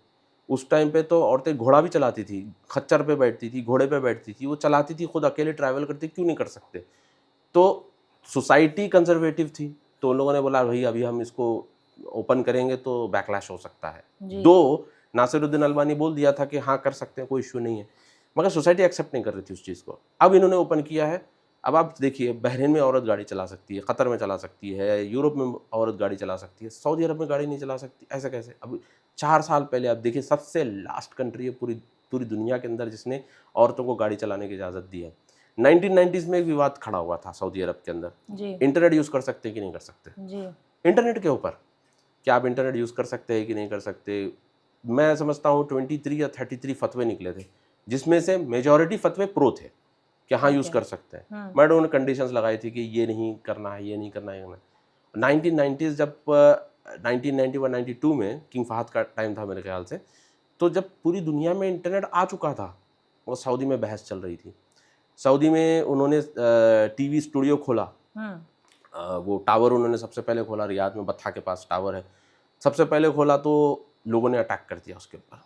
उस टाइम पे तो औरतें घोड़ा भी चलाती थी, खच्चर पे बैठती थी, घोड़े पे बैठती थी, वो चलाती थी, खुद अकेले ट्रैवल करती, क्यों नहीं कर सकते। तो सोसाइटी कंजर्वेटिव थी, तो उन लोगों ने बोला भाई अभी हम इसको ओपन करेंगे तो बैकलैश हो सकता है। जी दो नासिरुद्दीन अलबानी बोल दिया था कि हाँ कर सकते हैं, कोई इश्यू नहीं है, मगर सोसाइटी एक्सेप्ट नहीं कर रही थी उस चीज़ को। अब इन्होंने ओपन किया है। अब आप देखिए, बहरीन में औरत गाड़ी चला सकती है, कतर में चला सकती है, यूरोप में औरत गाड़ी चला सकती है, सऊदी अरब में गाड़ी नहीं चला सकती, ऐसा कैसे। अब 4 साल पहले आप देखिए, सबसे लास्ट कंट्री है पूरी पूरी दुनिया के अंदर जिसने औरतों को गाड़ी चलाने की इजाज़त दी है। 1990s में एक विवाद खड़ा हुआ था सऊदी अरब के अंदर, जी इंटरनेट यूज़ कर सकते हैं कि नहीं कर सकते, जी इंटरनेट के ऊपर, क्या आप इंटरनेट यूज़ कर सकते हैं कि नहीं कर सकते। मैं समझता हूँ 23 या 33 फतवे निकले थे, जिसमें से मेजॉरिटी फतवे प्रो थे कि हाँ यूज़ ओके कर सकते हैं, बट उन्होंने कंडीशंस लगाई थी कि ये नहीं करना है, ये नहीं करना है, ये करना है। 1990s जब 1991-92 में किंग फहद का टाइम था मेरे ख्याल से, तो जब पूरी दुनिया में इंटरनेट आ चुका था, वो सऊदी में बहस चल रही थी। सऊदी में उन्होंने टीवी स्टूडियो खोला, वो टावर उन्होंने सबसे पहले खोला, रियाद में बत्था के पास टावर है, सबसे पहले खोला तो लोगों ने अटैक कर दिया उसके ऊपर।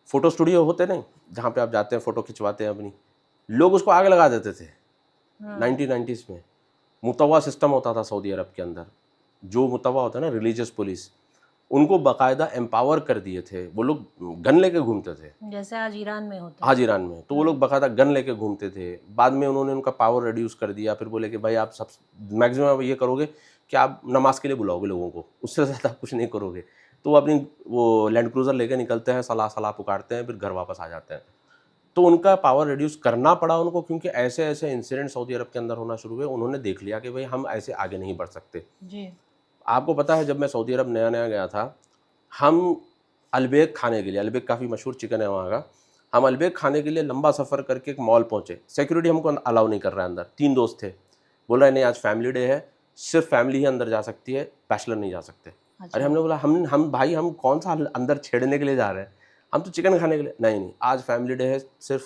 फ़ोटो स्टूडियो होते नहीं, जहाँ पे आप जाते हैं फ़ोटो खिंचवाते हैं अपनी, लोग उसको आग लगा देते थे। 1990s में मुतवा सिस्टम होता था सऊदी अरब के अंदर, जो मुतवा होता है ना रिलीजियस पुलिस, उनको बाकायदा एम्पावर कर दिए थे, वो लोग गन लेके घूमते थे। जैसे आज ईरान में होता है। हाँ, ईरान में तो वो लोग बाकायदा गन लेके घूमते थे। बाद में उन्होंने उनका पावर रिड्यूस कर दिया, फिर बोले कि भाई आप सब मैक्सिमम ये करोगे कि आप नमाज के लिए बुलाओगे लोगों को, उससे ज़्यादा कुछ नहीं करोगे। तो वो अपनी वो लैंड क्रूज़र लेके निकलते हैं, सलाह सलाह पुकारते हैं, फिर घर वापस आ जाते हैं। तो उनका पावर रिड्यूस करना पड़ा उनको, क्योंकि ऐसे ऐसे इंसिडेंट सऊदी अरब के अंदर होना शुरू हुए। उन्होंने देख लिया कि भाई हम ऐसे आगे नहीं बढ़ सकते। जी आपको पता है जब मैं सऊदी अरब नया नया गया था, हम अलबेक खाने के लिए, अलबेक काफ़ी मशहूर चिकन है वहाँ का, हम अलबेक खाने के लिए लंबा सफ़र करके एक मॉल पहुँचे। सिक्योरिटी हमको अलाउ नहीं कर रहा है अंदर, 3 दोस्त थे, बोल रहे नहीं आज फैमिली डे है, सिर्फ फैमिली ही अंदर जा सकती है, बैचलर नहीं जा सकते। अरे अच्छा हमने बोला हम भाई हम कौन सा अंदर छेड़ने के लिए जा रहे हैं, हम तो चिकन खाने के लिए। नहीं नहीं, आज फैमिली डे है, सिर्फ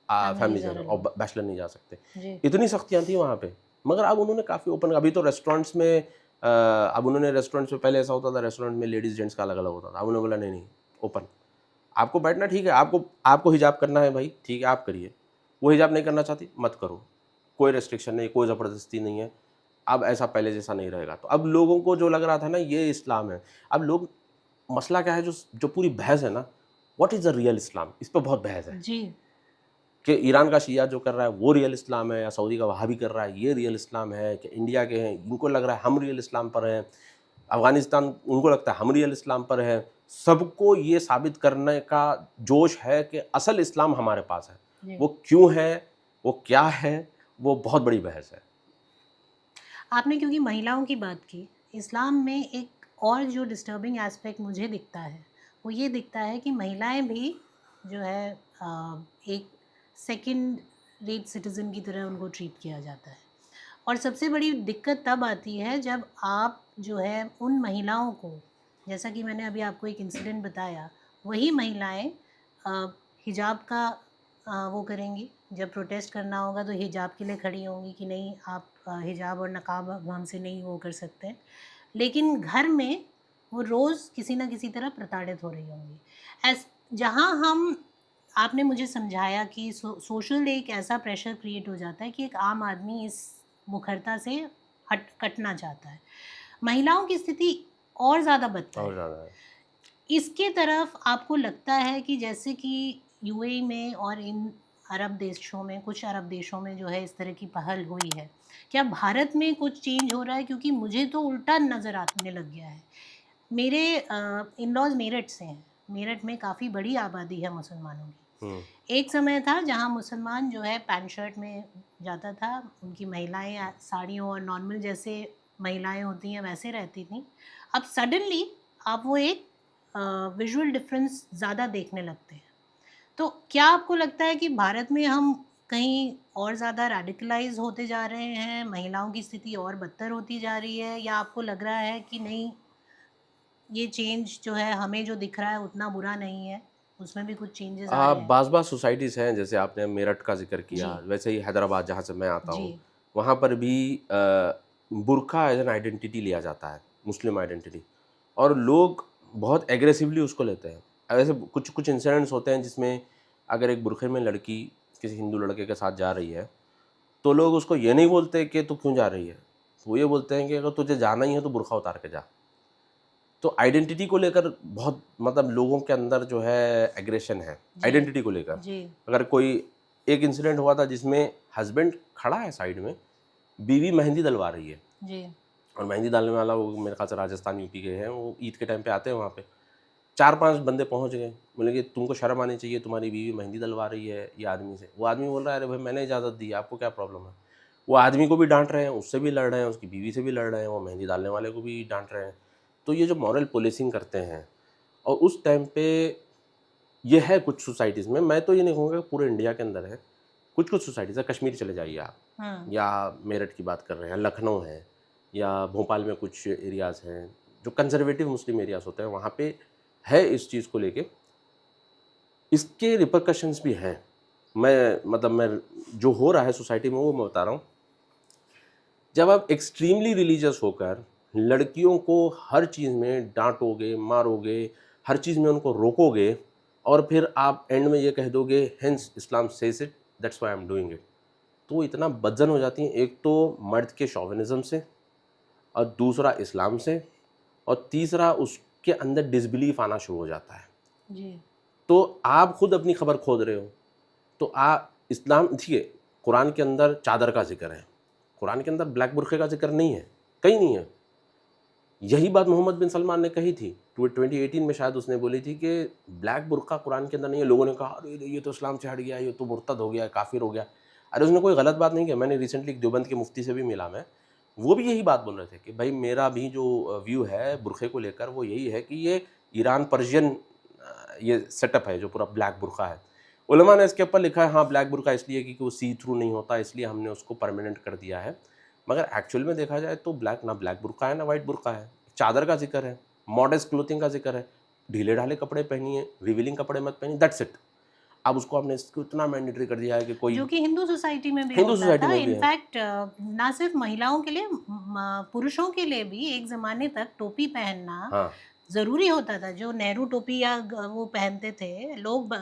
फैमिली फैमिलीज जा आर रहे हो अलाउड। और बैचलर नहीं जा सकते। जी इतनी सख्तियाँ थी वहाँ पे। मगर अब उन्होंने काफ़ी ओपन, अभी तो रेस्टोरेंट्स में अब उन्होंने रेस्टोरेंट्स में, पहले ऐसा होता था रेस्टोरेंट में लेडीज़ जेंट्स का अलग अलग होता था, अब उन्होंने बोला नहीं नहीं ओपन, आपको बैठना ठीक है, आपको आपको हिजाब करना है भाई ठीक है आप करिए, वो हिजाब नहीं करना चाहती मत करो, कोई रेस्ट्रिक्शन नहीं, कोई ज़बरदस्ती नहीं है। अब ऐसा पहले जैसा नहीं रहेगा। तो अब लोगों को जो लग रहा था ना ये इस्लाम है, अब लोग, मसला क्या है, जो जो पूरी बहस है ना, व्हाट इज़ द रियल इस्लाम, इस पर बहुत बहस है। जी कि ईरान का शिया जो कर रहा है वो रियल इस्लाम है, या सऊदी का वहाबी कर रहा है ये रियल इस्लाम है, कि इंडिया के हैं इनको लग रहा है हम रियल इस्लाम पर हैं, अफ़गानिस्तान उनको लगता है हम रियल इस्लाम पर है। सबको ये साबित करने का जोश है कि असल इस्लाम हमारे पास है। जी। वो क्यों है, वो क्या है, वो बहुत बड़ी बहस है। आपने क्योंकि महिलाओं की बात की, इस्लाम में एक और जो डिस्टर्बिंग एस्पेक्ट मुझे दिखता है, वो ये दिखता है कि महिलाएं भी जो है एक सेकंड रेट सिटीज़न की तरह उनको ट्रीट किया जाता है। और सबसे बड़ी दिक्कत तब आती है जब आप जो है उन महिलाओं को, जैसा कि मैंने अभी आपको एक इंसिडेंट बताया, वही महिलाएं हिजाब का वो करेंगी, जब प्रोटेस्ट करना होगा तो हिजाब के लिए खड़ी होंगी कि नहीं आप हिजाब और नकाब अब हमसे नहीं वो कर सकते हैं। लेकिन घर में वो रोज़ किसी ना किसी तरह प्रताड़ित हो रही होंगी। ऐस जहाँ हम आपने मुझे समझाया कि सोशल एक ऐसा प्रेशर क्रिएट हो जाता है कि एक आम आदमी इस मुखरता से हट कटना चाहता है। महिलाओं की स्थिति और ज़्यादा बदतर और है। ज़्यादा है। इसके तरफ आपको लगता है कि जैसे कि यूएई में और इन अरब देशों में, कुछ अरब देशों में जो है इस तरह की पहल हुई है। क्या भारत में कुछ चेंज हो रहा है? क्योंकि मुझे तो उल्टा नज़र आने लग गया है। मेरे इन-लॉज़ मेरठ से हैं। मेरठ में काफ़ी बड़ी आबादी है मुसलमानों की। हुँ। एक समय था जहाँ मुसलमान जो है पैंट शर्ट में जाता था, उनकी महिलाएँ साड़ियों और नॉर्मल जैसे महिलाएँ होती हैं वैसे रहती थीं। अब सडनली आप वो एक विजुअल डिफरेंस ज़्यादा देखने लगते हैं। तो क्या आपको लगता है कि भारत में हम कहीं और ज़्यादा रेडिकलाइज़ होते जा रहे हैं, महिलाओं की स्थिति और बदतर होती जा रही है, या आपको लग रहा है कि नहीं, ये चेंज जो है हमें जो दिख रहा है उतना बुरा नहीं है, उसमें भी कुछ चेंजेस आ रहे हैं? बाज़-बाज़ सोसाइटीज़ हैं, जैसे आपने मेरठ का ज़िक्र किया, जी, वैसे ही हैदराबाद जहाँ से मैं आता जी, हूँ, वहाँ पर भी बुर्का एज़ एन आइडेंटिटी लिया जाता है, मुस्लिम आइडेंटिटी, और लोग बहुत एग्रेसिवली उसको लेते हैं। ऐसे कुछ-कुछ इंसिडेंट्स होते हैं जिसमें अगर एक बुरखे में लड़की किसी हिंदू लड़के के साथ जा रही है, तो लोग उसको ये नहीं बोलते कि तू क्यों जा रही है? वो ये बोलते हैं कि अगर तुझे जाना ही है तो बुर्का उतार के जा। तो आइडेंटिटी को लेकर बहुत मतलब लोगों के अंदर जो है एग्रेशन है, जी, आइडेंटिटी को लेकर। जी, अगर कोई एक इंसिडेंट हुआ था जिसमें हस्बैंड खड़ा है साइड में, बीवी मेहंदी डलवा रही है, जी, और मेहंदी डालने वाला वो मेरे ख़्याल से राजस्थान यूपी के हैं, वो ईद के टाइम पे आते हैं वहाँ पे। 4-5 बंदे पहुँच गए, बोले कि तुमको शर्म आनी चाहिए, तुम्हारी बीवी मेहंदी डलवा रही है ये आदमी से। वो आदमी बोल रहा है अरे भाई मैंने इजाज़त दी है, आपको क्या प्रॉब्लम है? वो आदमी को भी डाँट रहे हैं, उससे भी लड़ रहे हैं, उसकी बीवी से भी लड़ रहे हैं, वो मेहंदी डालने वाले को भी डाँट रहे हैं। तो ये जो मॉरल पुलिसिंग करते हैं, और उस टाइम पे ये है कुछ सोसाइटीज़ में, मैं तो ये नहीं कहूँगा कि पूरे इंडिया के अंदर है। कुछ-कुछ सोसाइटीज़ है, कश्मीर चले जाइए आप, हाँ, या मेरठ की बात कर रहे हैं, लखनऊ है, या भोपाल में कुछ एरियाज़ हैं, जो कंज़र्वेटिव मुस्लिम एरियाज़ होते हैं, वहाँ पे है इस चीज़ को लेके। इसके रिपरकशंस भी हैं। मैं जो हो रहा है सोसाइटी में वो मैं बता रहा हूँ। जब आप एक्सट्रीमली रिलीजियस होकर लड़कियों को हर चीज़ में डाँटोगे, मारोगे, हर चीज़ में उनको रोकोगे, और फिर आप एंड में ये कह दोगे hence Islam says it that's why I am doing it, तो वो इतना बदजन हो जाती हैं, एक तो मर्द के शॉविनिज़्म से, और दूसरा इस्लाम से, और तीसरा उसके अंदर डिसबिलीफ आना शुरू हो जाता है। जी, तो आप खुद अपनी खबर खोद रहे हो। तो इस्लाम देखिए, कुरान के अंदर चादर का ज़िक्र है, कुरान के अंदर ब्लैक बुर्क़े का ज़िक्र नहीं है, कहीं नहीं है। यही बात मोहम्मद बिन सलमान ने कही थी, 2018 में शायद उसने बोली थी कि ब्लैक बुर्क़ा कुरान के अंदर नहीं है। लोगों ने कहा अरे ये तो इस्लाम से हट गया, ये तो मुर्तद हो गया, काफ़िर हो गया। अरे उसने कोई गलत बात नहीं की। मैंने रिसेंटली एक देवबंद के मुफ्ती से भी मिला मैं, वो भी यही बात बोल रहे थे कि भाई मेरा भी जो व्यू है बुर्क़े को लेकर वो यही है कि ये ईरान पर्शियन ये सेटअप है जो पूरा ब्लैक बुर्क़ा है। उलमा ने इसके ऊपर लिखा है हाँ ब्लैक बुर्क़ा इसलिए क्योंकि वो सी थ्रू नहीं होता, इसलिए हमने उसको परमानेंट कर दिया है। मगर एक्चुअल में देखा जाए तो ना ब्लैक बुर्क़ा है ना वाइट बुर्क़ा है। चादर का ज़िक्र है, मॉडेस्ट क्लोथिंग का ज़िक्र है, ढीले-ढाले कपड़े पहनिए, रिवीलिंग कपड़े मत पहनिए, दैट्स इट। अब उसको आपने इसको इतना मैंडेटरी कर दिया है कि कोई जो कि हिंदू सोसाइटी में भी हिंदू होता सोसाइटी था। में भी है। इनफैक्ट ना सिर्फ महिलाओं के लिए, पुरुषों के लिए भी एक ज़माने तक टोपी पहनना हाँ, ज़रूरी होता था। जो नेहरू टोपी या वो पहनते थे लोग,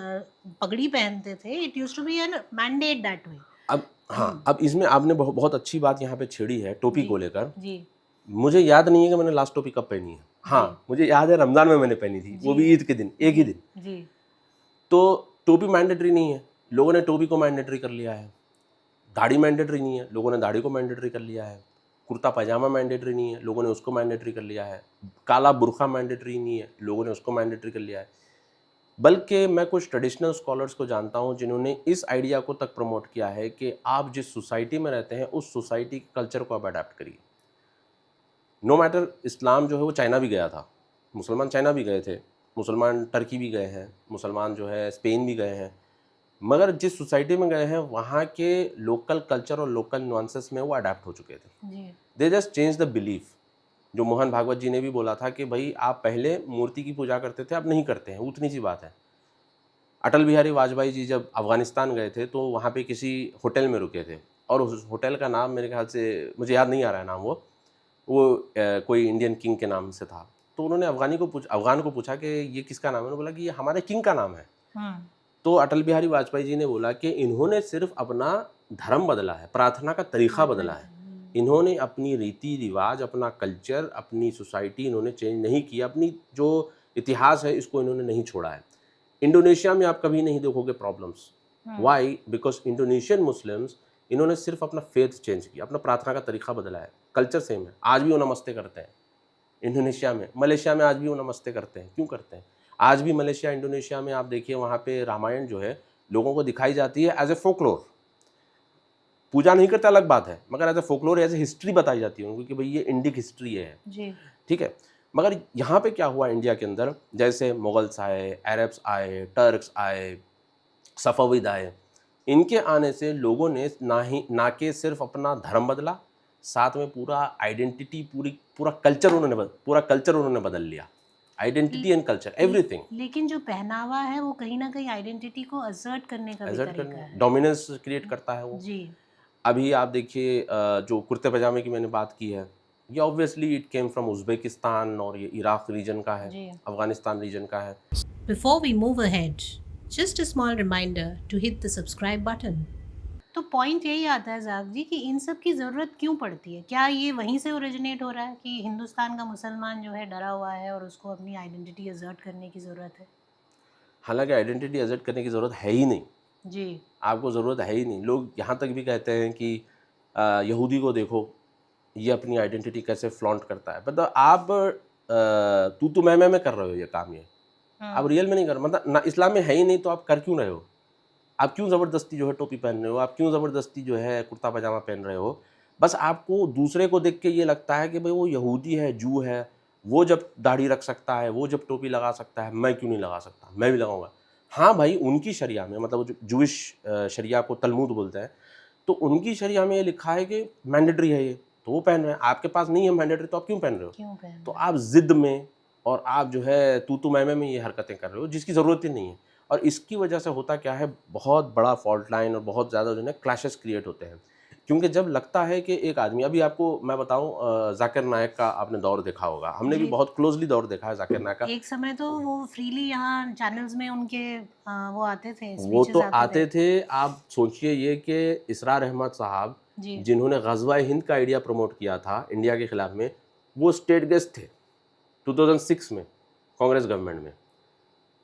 पगड़ी पहनते थे, it used to be an mandate that way. अब हाँ, अब इसमें आपने बहुत अच्छी बात यहाँ पे छेड़ी है टोपी जी, को लेकर। जी, मुझे याद नहीं है कि मैंने लास्ट टोपी कब पहनी है। जी, हाँ, मुझे याद है रमज़ान में मैंने पहनी थी, वो जी, भी ईद के दिन, एक ही जी, दिन। जी, तो टोपी मैंडेटरी नहीं है, लोगों ने टोपी को मैंडेटरी कर लिया है, दाढ़ी मैंडेटरी नहीं है, लोगों ने दाढ़ी को मैंडेटरी कर लिया है, कुर्ता पजामा मैंडेटरी नहीं है, लोगों ने उसको मैंडेटरी कर लिया है, काला बुर्का मैंडेटरी नहीं है, लोगों ने उसको मैंडेटरी कर लिया है। बल्कि मैं कुछ ट्रेडिशनल स्कॉलर्स को जानता हूँ जिन्होंने इस आइडिया को तक प्रमोट किया है कि आप जिस सोसाइटी में रहते हैं उस सोसाइटी के कल्चर को आप अडेप्ट करिए। नो मैटर, इस्लाम जो है वो चाइना भी गया था, मुसलमान चाइना भी गए थे, मुसलमान टर्की भी गए हैं, मुसलमान जो है स्पेन भी गए हैं, मगर जिस सोसाइटी में गए हैं वहाँ के लोकल कल्चर और लोकल नुआंसेस में वो अडेप्ट हो चुके थे। They just change the belief. जो मोहन भागवत जी ने भी बोला था कि भाई आप पहले मूर्ति की पूजा करते थे, अब नहीं करते हैं, उतनी सी बात है। अटल बिहारी वाजपेयी जी जब अफ़गानिस्तान गए थे तो वहाँ पे किसी होटल में रुके थे और उस होटल का नाम मेरे ख्याल से, मुझे याद नहीं आ रहा है नाम, वो कोई इंडियन किंग के नाम से था। तो उन्होंने अफ़गान को पूछा कि ये किसका नाम है? उन्होंने बोला कि ये हमारे किंग का नाम है। तो अटल बिहारी वाजपेयी जी ने बोला कि इन्होंने सिर्फ अपना धर्म बदला है, प्रार्थना का तरीक़ा बदला है। इन्होंने अपनी रीति रिवाज, अपना कल्चर, अपनी सोसाइटी इन्होंने चेंज नहीं किया, अपनी जो इतिहास है इसको इन्होंने नहीं छोड़ा है। इंडोनेशिया में आप कभी नहीं देखोगे problems. Why? Because Indonesian Muslims, इन्होंने सिर्फ अपना फेथ चेंज किया, अपना प्रार्थना का तरीका बदला है, कल्चर सेम है। आज भी वो नमस्ते करते हैं इंडोनेशिया में, मलेशिया में आज भी वो नमस्ते करते हैं। क्यों करते हैं? आज भी मलेशिया, इंडोनेशिया में आप देखिए वहाँ पे रामायण जो है लोगों को दिखाई जाती है एज ए फोकलोर। पूजा नहीं करते अलग बात है, मगर as a folklore, as a history बताई जाती है उनको कि भाई ये इंडिक हिस्ट्री है जी। ठीक है। मगर यहाँ पे क्या हुआ इंडिया के अंदर, जैसे मुगल्स आए, अरब्स आए, टर्क्स आए, सफ़ाविद आए, इनके आने से लोगों ने ना के सिर्फ अपना धर्म बदला, साथ में पूरा आइडेंटिटी, पूरा कल्चर उन्होंने बदल लिया। Identity and culture, everything. लेकिन जो पहनावा है वो कहीं ना कहीं आइडेंटिटी को असर्ट करने का भी तरीका है, डोमिनेंस क्रिएट करता है वो जी। अभी आप देखिए जो कुर्ते पजामे की मैंने बात की है, ये obviously it came from Uzbekistan और ये इराक रीजन का है, अफगानिस्तान रीजन का है। Before we move ahead, just a small reminder to hit the subscribe button. तो पॉइंट यही आता है जाग जी कि इन सब की ज़रूरत क्यों पड़ती है? क्या ये वहीं से ओरिजिनेट हो रहा है कि हिंदुस्तान का मुसलमान जो है डरा हुआ है और उसको अपनी आइडेंटिटी असर्ट करने की ज़रूरत है? हालांकि आइडेंटिटी असर्ट करने की ज़रूरत है ही नहीं जी। आपको ज़रूरत है ही नहीं। लोग यहाँ तक भी कहते हैं कि यहूदी को देखो, ये अपनी आइडेंटिटी कैसे फ्लॉन्ट करता है। मतलब आप तू मैं कर रहे हो ये काम, ये आप रियल में नहीं कर, मतलब ना इस्लाम में है ही नहीं तो आप कर क्यों रहे हो? आप क्यों ज़बरदस्ती जो है टोपी पहन रहे हो? आप क्यों ज़बरदस्ती जो है कुर्ता पजामा पहन रहे हो? बस आपको दूसरे को देख के ये लगता है कि भाई वो यहूदी है, जू है, वो जब दाढ़ी रख सकता है, वो जब टोपी लगा सकता है, मैं क्यों नहीं लगा सकता? मैं भी लगाऊंगा। हाँ भाई, उनकी शरिया में, मतलब जो जूइश शरिया को तलमूद बोलते हैं, तो उनकी शरिया में ये लिखा है कि मैंडेटरी है ये, तो वो पहन रहे हैं। आपके पास नहीं है मैंडेटरी तो आप क्यों पहन रहे हो? तो आप ज़िद में और आप जो है तू मैं में ये हरकतें कर रहे हो जिसकी ज़रूरत ही नहीं है। और इसकी वजह से होता क्या है, बहुत बड़ा फॉल्ट लाइन और बहुत ज़्यादा जो है क्लैशेस क्रिएट होते हैं। क्योंकि जब लगता है कि एक आदमी, अभी आपको मैं बताऊं, जाकिर नायक का आपने दौर देखा होगा, हमने भी बहुत क्लोजली दौर देखा है जाकिर नायक का। एक समय तो वो फ्रीली यहाँ चैनल्स में उनके वो आते थे, वो तो आते थे। आप सोचिए ये कि इसरार अहमद साहब जिन्होंने ग़ज़वा हिंद का आइडिया प्रमोट किया था इंडिया के खिलाफ में, वो स्टेट गेस्ट थे 2006 में कांग्रेस गवर्नमेंट में।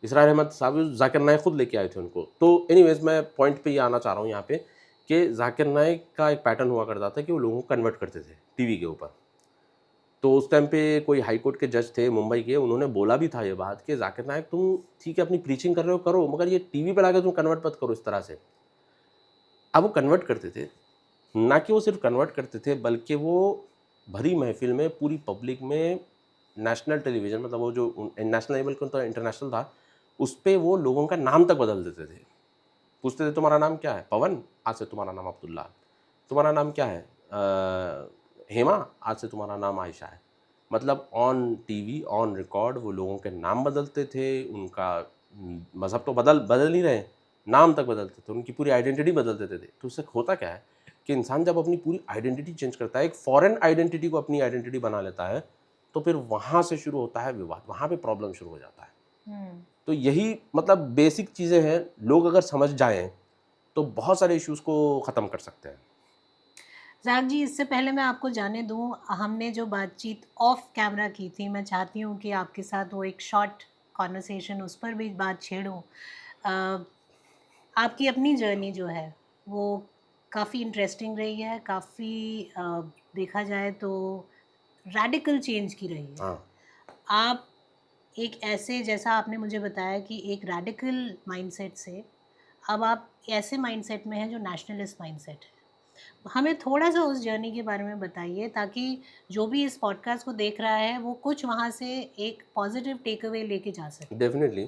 इसरार अहमद साहब, जाकिर नायक खुद लेके आए थे उनको। तो एनीवेज, मैं पॉइंट पे ये आना चाह रहा हूँ यहाँ पे कि जाकिर नायक का एक पैटर्न हुआ करता था कि वो लोगों को कन्वर्ट करते थे टीवी के ऊपर। तो उस टाइम पे कोई हाई कोर्ट के जज थे मुंबई के, उन्होंने बोला भी था ये बात कि जाकिर नायक तुम ठीक है अपनी प्रीचिंग कर रहे हो, करो, मगर ये टीवी पर आकर तुम कन्वर्ट मत करो इस तरह से। अब वो कन्वर्ट करते थे, ना कि वो सिर्फ कन्वर्ट करते थे बल्कि वो भरी महफिल में, पूरी पब्लिक में, नेशनल टेलीविज़न, मतलब वो जो नेशनल लेवल का तो इंटरनेशनल था, उस पे वो लोगों का नाम तक बदल देते थे। पूछते थे तुम्हारा नाम क्या है? पवन, आज से तुम्हारा नाम अब्दुल्ला। तुम्हारा नाम क्या है? हेमा, आज से तुम्हारा नाम आयशा है। मतलब ऑन टीवी, ऑन रिकॉर्ड वो लोगों के नाम बदलते थे, उनका मज़हब तो बदल ही रहे, नाम तक बदलते थे, उनकी पूरी आइडेंटिटी बदल देते थे। तो उससे होता क्या है कि इंसान जब अपनी पूरी आइडेंटिटी चेंज करता है, एक फॉरेन आइडेंटिटी को अपनी आइडेंटिटी बना लेता है, तो फिर वहाँ से शुरू होता है विवाद, वहाँ पे प्रॉब्लम शुरू हो जाता है। तो यही मतलब बेसिक चीज़ें हैं, लोग अगर समझ जाएं तो बहुत सारे इश्यूज़ को ख़त्म कर सकते हैं। ज़ाक जी, इससे पहले मैं आपको जाने दूँ, हमने जो बातचीत ऑफ कैमरा की थी, मैं चाहती हूँ कि आपके साथ वो एक शॉर्ट कॉन्वर्सेशन उस पर भी बात छेड़ूँ। आपकी अपनी जर्नी जो है वो काफ़ी इंटरेस्टिंग रही है, काफ़ी देखा जाए तो रैडिकल चेंज की रही है। हाँ, आप एक ऐसे, जैसा आपने मुझे बताया कि एक रैडिकल माइंडसेट से अब आप ऐसे माइंडसेट में हैं जो नेशनलिस्ट माइंडसेट है। हमें थोड़ा-सा उस जर्नी के बारे में बताइए, ताकि जो भी इस पॉडकास्ट को देख रहा है वो कुछ वहाँ से एक पॉजिटिव टेक अवे लेके जा सके। डेफ़िनेटली।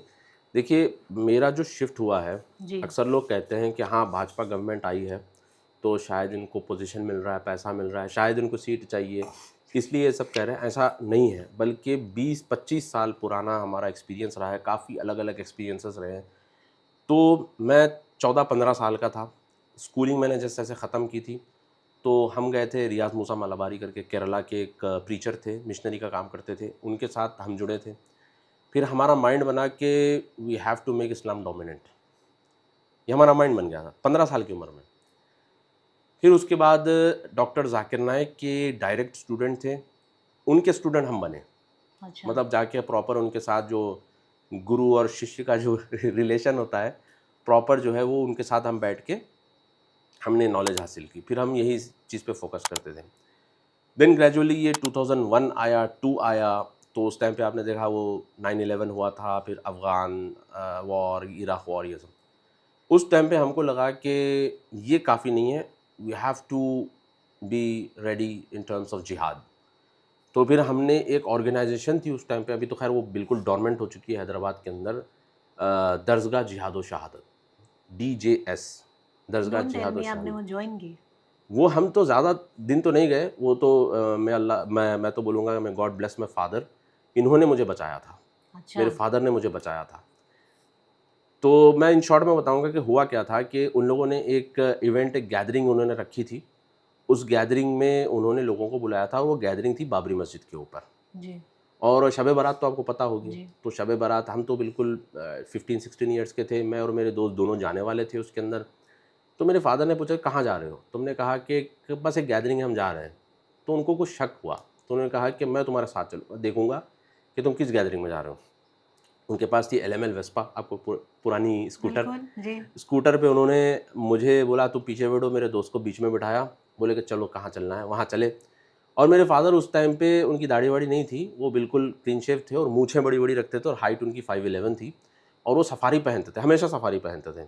देखिए, मेरा जो शिफ्ट हुआ है, जी, अक्सर लोग कहते हैं कि हाँ, भाजपा गवर्नमेंट आई है, तो शायद इनको पोज़ीशन मिल रहा है, पैसा मिल रहा है, शायद इनको सीट चाहिए, इसलिए ये सब कह रहे हैं। ऐसा नहीं है, बल्कि 20-25 साल पुराना हमारा एक्सपीरियंस रहा है, काफ़ी अलग-अलग एक्सपीरियंसेस रहे हैं। तो मैं 14-15 साल का था, स्कूलिंग मैंने जैसे-जैसे ख़त्म की थी, तो हम गए थे रियाज़ मूसा मलाबारी करके, केरला के एक प्रीचर थे, मिशनरी का काम करते थे, उनके साथ हम जुड़े थे। फिर हमारा माइंड बना कि वी हैव टू मेक इस्लाम डोमिनेंट, ये हमारा माइंड बन गया था 15 साल की उम्र में। फिर उसके बाद डॉक्टर ज़ाकिर नाइक के डायरेक्ट स्टूडेंट थे, उनके स्टूडेंट हम बने। अच्छा, मतलब जाके प्रॉपर उनके साथ जो गुरु और शिष्य का जो रिलेशन होता है, प्रॉपर जो है वो उनके साथ हम बैठ के हमने नॉलेज हासिल की। फिर हम यही चीज़ पे फोकस करते थे। देन ग्रेजुअली ये 2001 आया, 2 आया, तो उस टाइम पे आपने देखा वो 9/11 हुआ था, फिर अफ़गान वॉर, इराक वॉर, ये सब। उस टाइम पे हमको लगा कि ये काफ़ी नहीं है, we have to be ready in terms of जिहाद। तो फिर हमने एक ऑर्गेनाइज़ेशन थी उस टाइम पे, अभी तो ख़ैर वो बिल्कुल डोरमेंट हो चुकी है हैदराबाद के अंदर, दरसगाह जिहाद व शहादत, डीजेएस, दरसगाह डोंट टेल जिहाद व मी आपने शहादत। वो जॉइन की? वो हम तो ज़्यादा दिन तो नहीं गए, वो तो मैं तो बोलूँगा, मैं गॉड ब्लेस माय फादर, इन्होंने मुझे बचाया था, अच्छा, मेरे फादर ने मुझे बचाया था। तो मैं इन शॉर्ट में बताऊँगा कि हुआ क्या था कि उन लोगों ने एक इवेंट, एक गैदरिंग उन्होंने रखी थी। उस गैदरिंग में उन्होंने लोगों को बुलाया था, वो गैदरिंग थी बाबरी मस्जिद के ऊपर। जी, और शब बारात तो आपको पता होगी, जी, तो शब बारात हम तो बिल्कुल 15-16 ईयर्स के थे, मैं और मेरे दोस्त दोनों जाने वाले थे उसके अंदर। तो मेरे फादर ने पूछा, कहाँ जा रहे हो? तुमने कहा कि बस एक गैदरिंग है, हम जा रहे हैं। तो उनको कुछ शक हुआ, तो उन्होंने कहा कि मैं तुम्हारे साथ चलूँगा, देखूँगा कि तुम किस गैदरिंग में जा रहे हो। उनके पास थी एलएमएल वेस्पा, आपको पुरानी स्कूटर। बिल्कुल, जी, स्कूटर पे उन्होंने मुझे बोला तुम पीछे बैठो, मेरे दोस्त को बीच में बिठाया, बोले कि चलो कहाँ चलना है, वहाँ चले। और मेरे फादर उस टाइम पे, उनकी दाढ़ी-वाड़ी नहीं थी, वो बिल्कुल क्लीन शेव थे और मूंछें बड़ी-बड़ी रखते थे और हाइट उनकी 5'11" थी और वो सफारी पहनते थे, हमेशा सफारी पहनते थे।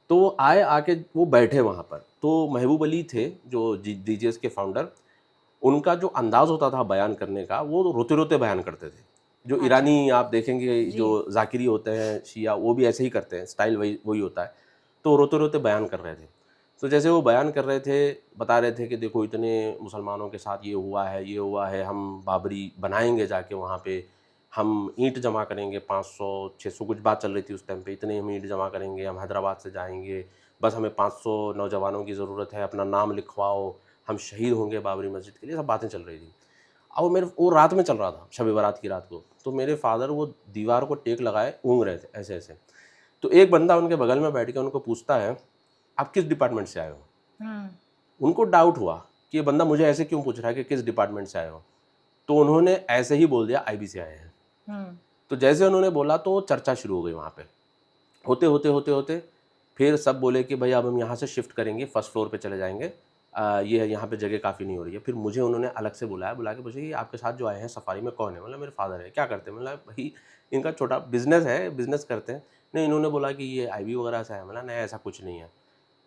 तो वो आए, आके वो बैठे वहाँ पर, तो महबूब अली थे जो डीजेएस के फाउंडर, उनका जो अंदाज़ होता था बयान करने का, वो रोते-रोते बयान करते थे। जो अच्छा, ईरानी आप देखेंगे, जी, जो ज़ाकिरी होते हैं, शिया, वो भी ऐसे ही करते हैं, स्टाइल वही वही होता है। तो वो रोते-रोते बयान कर रहे थे। तो जैसे वो बयान कर रहे थे, बता रहे थे कि देखो इतने मुसलमानों के साथ ये हुआ है, हम बाबरी बनाएँगे जाके वहाँ पे, हम ईंट जमा करेंगे 500-600, कुछ बात चल रही थी उस टाइम पे, इतने हम ईंट जमा करेंगे, हम हैदराबाद से जाएँगे, बस हमें 500 नौजवानों की ज़रूरत है, अपना नाम लिखवाओ, हम शहीद होंगे बाबरी मस्जिद के लिए, सब बातें चल रही थी। अब वो रात में चल रहा था, शब बारात की रात को। तो मेरे फ़ादर वो दीवार को टेक लगाए ऊँघ रहे थे ऐसे-ऐसे। तो एक बंदा उनके बगल में बैठ के उनको पूछता है, "आप किस डिपार्टमेंट से आए हो?" हुँ, उनको डाउट हुआ कि ये बंदा मुझे ऐसे क्यों पूछ रहा है कि किस डिपार्टमेंट से आए हो? तो उन्होंने ऐसे ही बोल दिया, आईबी से आए हैं। हुँ, तो जैसे उन्होंने बोला तो चर्चा शुरू हो गई वहाँ पे। होते फिर सब बोले कि भई अब हम यहाँ से शिफ्ट करेंगे, फर्स्ट फ्लोर पे चले जाएँगे। ये यहाँ पे जगह काफ़ी नहीं हो रही है। फिर मुझे उन्होंने अलग से बुलाया, बुला के पूछा कि आपके साथ जो आए हैं सफारी में कौन है? बोला मेरे फादर है। क्या करते हैं? बोला भई इनका छोटा बिज़नेस है, बिज़नेस करते हैं। नहीं, इन्होंने बोला कि ये आईबी वगैरह से आए हैं। बोला नहीं, ऐसा कुछ नहीं है।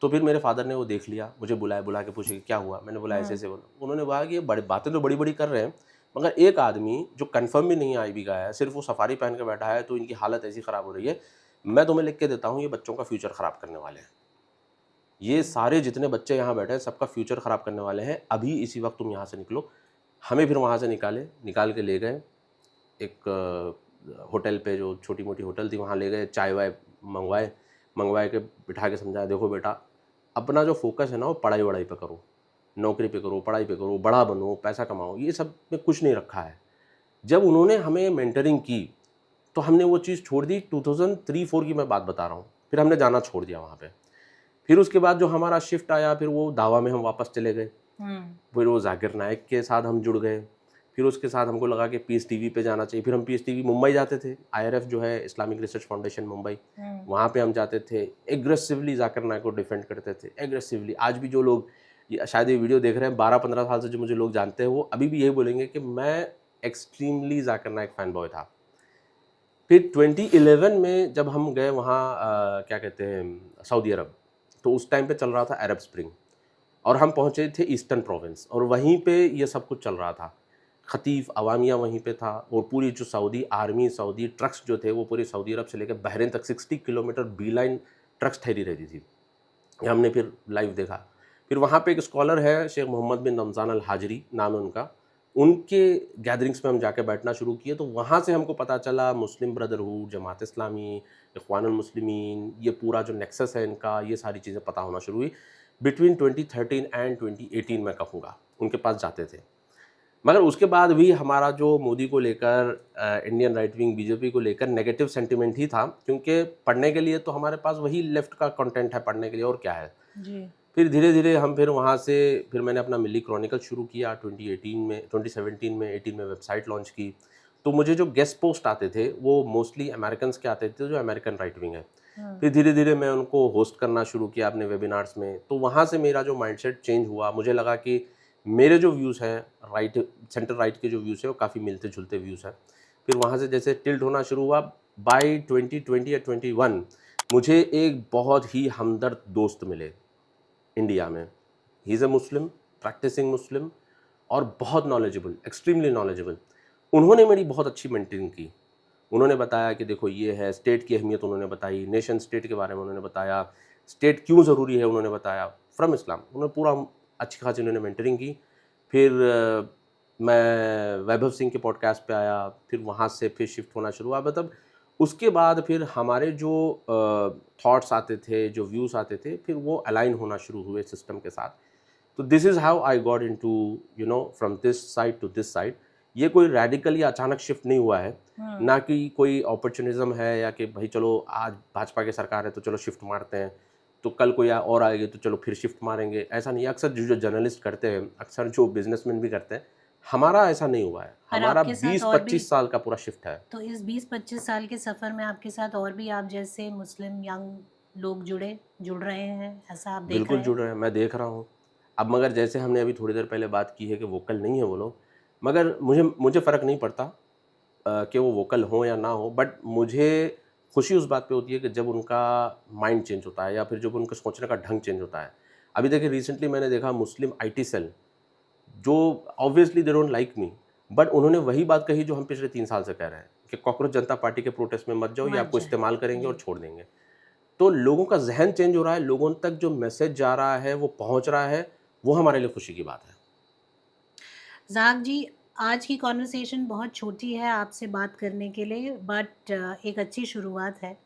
तो फिर मेरे फादर ने वो देख लिया, मुझे बुलाया, बुला के पूछे कि क्या हुआ? मैंने बोला हुँ, ऐसे-ऐसे बोला। उन्होंने बोला कि ये बड़ी बातें तो बड़ी-बड़ी कर रहे हैं, मगर एक आदमी जो कन्फर्म भी नहीं है आईबी का है, सिर्फ़ वो सफारी पहन के बैठा है, तो इनकी हालत ऐसी ख़राब हो रही है, मैं तुम्हें लिख के देता हूँ, ये बच्चों का फ्यूचर ख़राब करने वाले हैं। ये सारे जितने बच्चे यहाँ बैठे हैं, सबका फ्यूचर ख़राब करने वाले हैं, अभी इसी वक़्त तुम यहाँ से निकलो। हमें फिर वहाँ से निकाल के ले गए एक होटल पे, जो छोटी-मोटी होटल थी, वहाँ ले गए, चाय-वाय मँगवाए के बिठा के समझाया, देखो बेटा, अपना जो फ़ोकस है ना, वो पढ़ाई-वढ़ाई पे करो, नौकरी पे करो, पढ़ाई पे करो, बड़ा बनो, पैसा कमाओ, ये सब में कुछ नहीं रखा है। जब उन्होंने हमें मेंटरिंग की, तो हमने वो चीज़ छोड़ दी। 2003-4 की मैं बात बता रहा हूँ। फिर हमने जाना छोड़ दिया वहाँ पे। फिर उसके बाद जो हमारा शिफ्ट आया, फिर वो दावा में हम वापस चले गए। हुँ, फिर वो ज़ाकिर नाइक के साथ हम जुड़ गए। फिर उसके साथ हमको लगा कि पीस टीवी पे जाना चाहिए, फिर हम पीस टीवी मुंबई जाते थे, IRF जो है इस्लामिक रिसर्च फाउंडेशन मुंबई, वहाँ पे हम जाते थे, एग्रेसिवली जाकिर नाइक को डिफेंड करते थे, एग्रेसिवली। आज भी जो लोग शायद ये वीडियो देख रहे हैं 12-15 साल से जो मुझे लोग जानते हैं, वो अभी भी यही बोलेंगे कि मैं extremely Zakir Naik fan boy था। फिर 2011 में जब हम गए वहाँ क्या कहते हैं सऊदी अरब, तो उस टाइम पे चल रहा था अरब स्प्रिंग, और हम पहुँचे थे ईस्टर्न प्रोविंस, और वहीं पे ये सब कुछ चल रहा था। खतीफ अवामिया वहीं पे था, और पूरी जो सऊदी आर्मी, सऊदी ट्रक्स जो थे वो पूरी सऊदी अरब से लेकर बहरीन तक 60 किलोमीटर बीलाइन ट्रक्स ठहरी रहती थी। ये हमने फिर लाइव देखा। फिर वहाँ पे एक स्कॉलर है शेख मोहम्मद बिन रमज़ान अल हाजरी नाम है उनका, उनके गैदरिंग्स में हम जाके बैठना शुरू किए, तो वहाँ से हमको पता चला मुस्लिम ब्रदरहुड, जमात इस्लामी, इख्वानुल मुस्लिमीन, ये पूरा जो नेक्सस है इनका, ये सारी चीज़ें पता होना शुरू हुई। बिटवीन 2013 एंड 2018 मैं कहूँगा उनके पास जाते थे। मगर उसके बाद भी हमारा जो मोदी को लेकर, इंडियन राइट विंग बीजेपी को लेकर नेगेटिव सेंटिमेंट ही था, क्योंकि पढ़ने के लिए तो हमारे पास वही लेफ्ट का कंटेंट है पढ़ने के लिए, और क्या है। जी। फिर धीरे धीरे हम फिर वहाँ से फिर मैंने अपना मिली क्रॉनिकल शुरू किया 2018 में, 2017 में, 18 में वेबसाइट लॉन्च की। तो मुझे जो गेस्ट पोस्ट आते थे वो मोस्टली अमेरिकन के आते थे, जो अमेरिकन राइट विंग है। फिर धीरे धीरे मैं उनको होस्ट करना शुरू किया अपने वेबिनार्स में, तो वहाँ से मेरा जो माइंडसेट चेंज हुआ। मुझे लगा कि मेरे जो व्यूज़ हैं राइट, सेंटर राइट के जो व्यूज़ हैं वो काफ़ी मिलते जुलते व्यूज़ हैं। फिर वहाँ से जैसे टिल्ट होना शुरू हुआ, बाई 2020 या 21 मुझे एक बहुत ही हमदर्द दोस्त मिले इंडिया में। He is a Muslim, practising मुस्लिम, और बहुत नॉलेजेबल, एक्सट्रीमली नॉलेजेबल। उन्होंने मेरी बहुत अच्छी मेंटरिंग की। उन्होंने बताया कि देखो ये है, स्टेट की अहमियत उन्होंने बताई, नेशन स्टेट के बारे में उन्होंने बताया, स्टेट क्यों ज़रूरी है उन्होंने बताया, फ्रॉम इस्लाम उन्होंने पूरा अच्छी खासी उन्होंने मेंटरिंग की। फिर मैं वैभव सिंह के पॉडकास्ट पे आया, फिर वहाँ से फिर शिफ्ट होना शुरू हुआ। मतलब उसके बाद फिर हमारे जो थॉट्स आते थे, जो व्यूज़ आते थे, फिर वो अलाइन होना शुरू हुए सिस्टम के साथ। तो this is how I got into from this side to this side. ये कोई रेडिकल या अचानक शिफ्ट नहीं हुआ है, ना कि कोई अपॉर्चुनिज्म है, या कि भाई चलो आज भाजपा की सरकार है तो चलो शिफ्ट मारते हैं, तो कल कोई और आएगी तो चलो फिर शिफ्ट मारेंगे, ऐसा नहीं है। अक्सर जो जर्नलिस्ट करते हैं, अक्सर जो बिजनेसमैन भी करते हैं, हमारा ऐसा नहीं हुआ है। पर हमारा आपके साथ और भी 20-25 साल का पूरा शिफ्ट है। तो इस 20-25 साल के सफ़र में आपके साथ और भी आप जैसे मुस्लिम यंग लोग जुड़ रहे हैं, ऐसा आप देख बिल्कुल रहे हैं? जुड़ रहे हैं, मैं देख रहा हूँ। अब मगर जैसे हमने अभी थोड़ी देर पहले बात की है कि वोकल नहीं है वो लोग, मगर मुझे फ़र्क नहीं पड़ता कि वो वोकल हों या ना हो, बट मुझे खुशी उस बात पे होती है कि जब उनका माइंड चेंज होता है, या फिर जब उनका सोचने का ढंग चेंज होता है। अभी देखिए रिसेंटली मैंने देखा मुस्लिम IT सेल, जो obviously they don't like me, but उन्होंने वही बात कही जो हम पिछले 3 साल से कह रहे हैं कि कॉकरोच जनता पार्टी के प्रोटेस्ट में मत जाओ, ये मत आपको जाए। इस्तेमाल करेंगे और जी। छोड़ देंगे। तो लोगों का ज़हन चेंज हो रहा है, लोगों तक जो मैसेज जा रहा है, वो पहुँच रहा है, वो हमारे लिए खुशी की बात है। ज़ाक जी, आज की कॉन्वर्सेशन बहुत छोटी है आपसे बात करने के लिए, बट एक अच्छी शुरुआत है।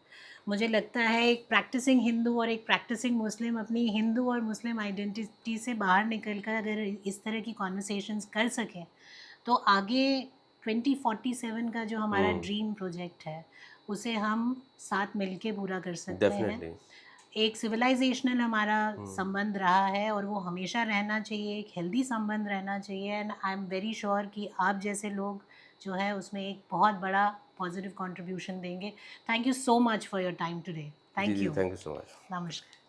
मुझे लगता है एक प्रैक्टिसिंग हिंदू और एक प्रैक्टिसिंग मुस्लिम अपनी हिंदू और मुस्लिम आइडेंटिटी से बाहर निकल कर अगर इस तरह की कॉन्वर्सेशंस कर सकें, तो आगे 2047 का जो हमारा हुँ, ड्रीम प्रोजेक्ट है, उसे हम साथ मिलके पूरा कर सकते हैं। डेफ़िनेटली। एक सिविलाइजेशनल हमारा हुँ, संबंध रहा है और वो हमेशा रहना चाहिए, एक हेल्दी संबंध रहना चाहिए, and I am very sure कि आप जैसे लोग जो है उसमें एक बहुत बड़ा पॉजिटिव कंट्रीब्यूशन देंगे। Thank you so much for your time today. जी, थैंक जी, you. Thank you so much. नमस्कार।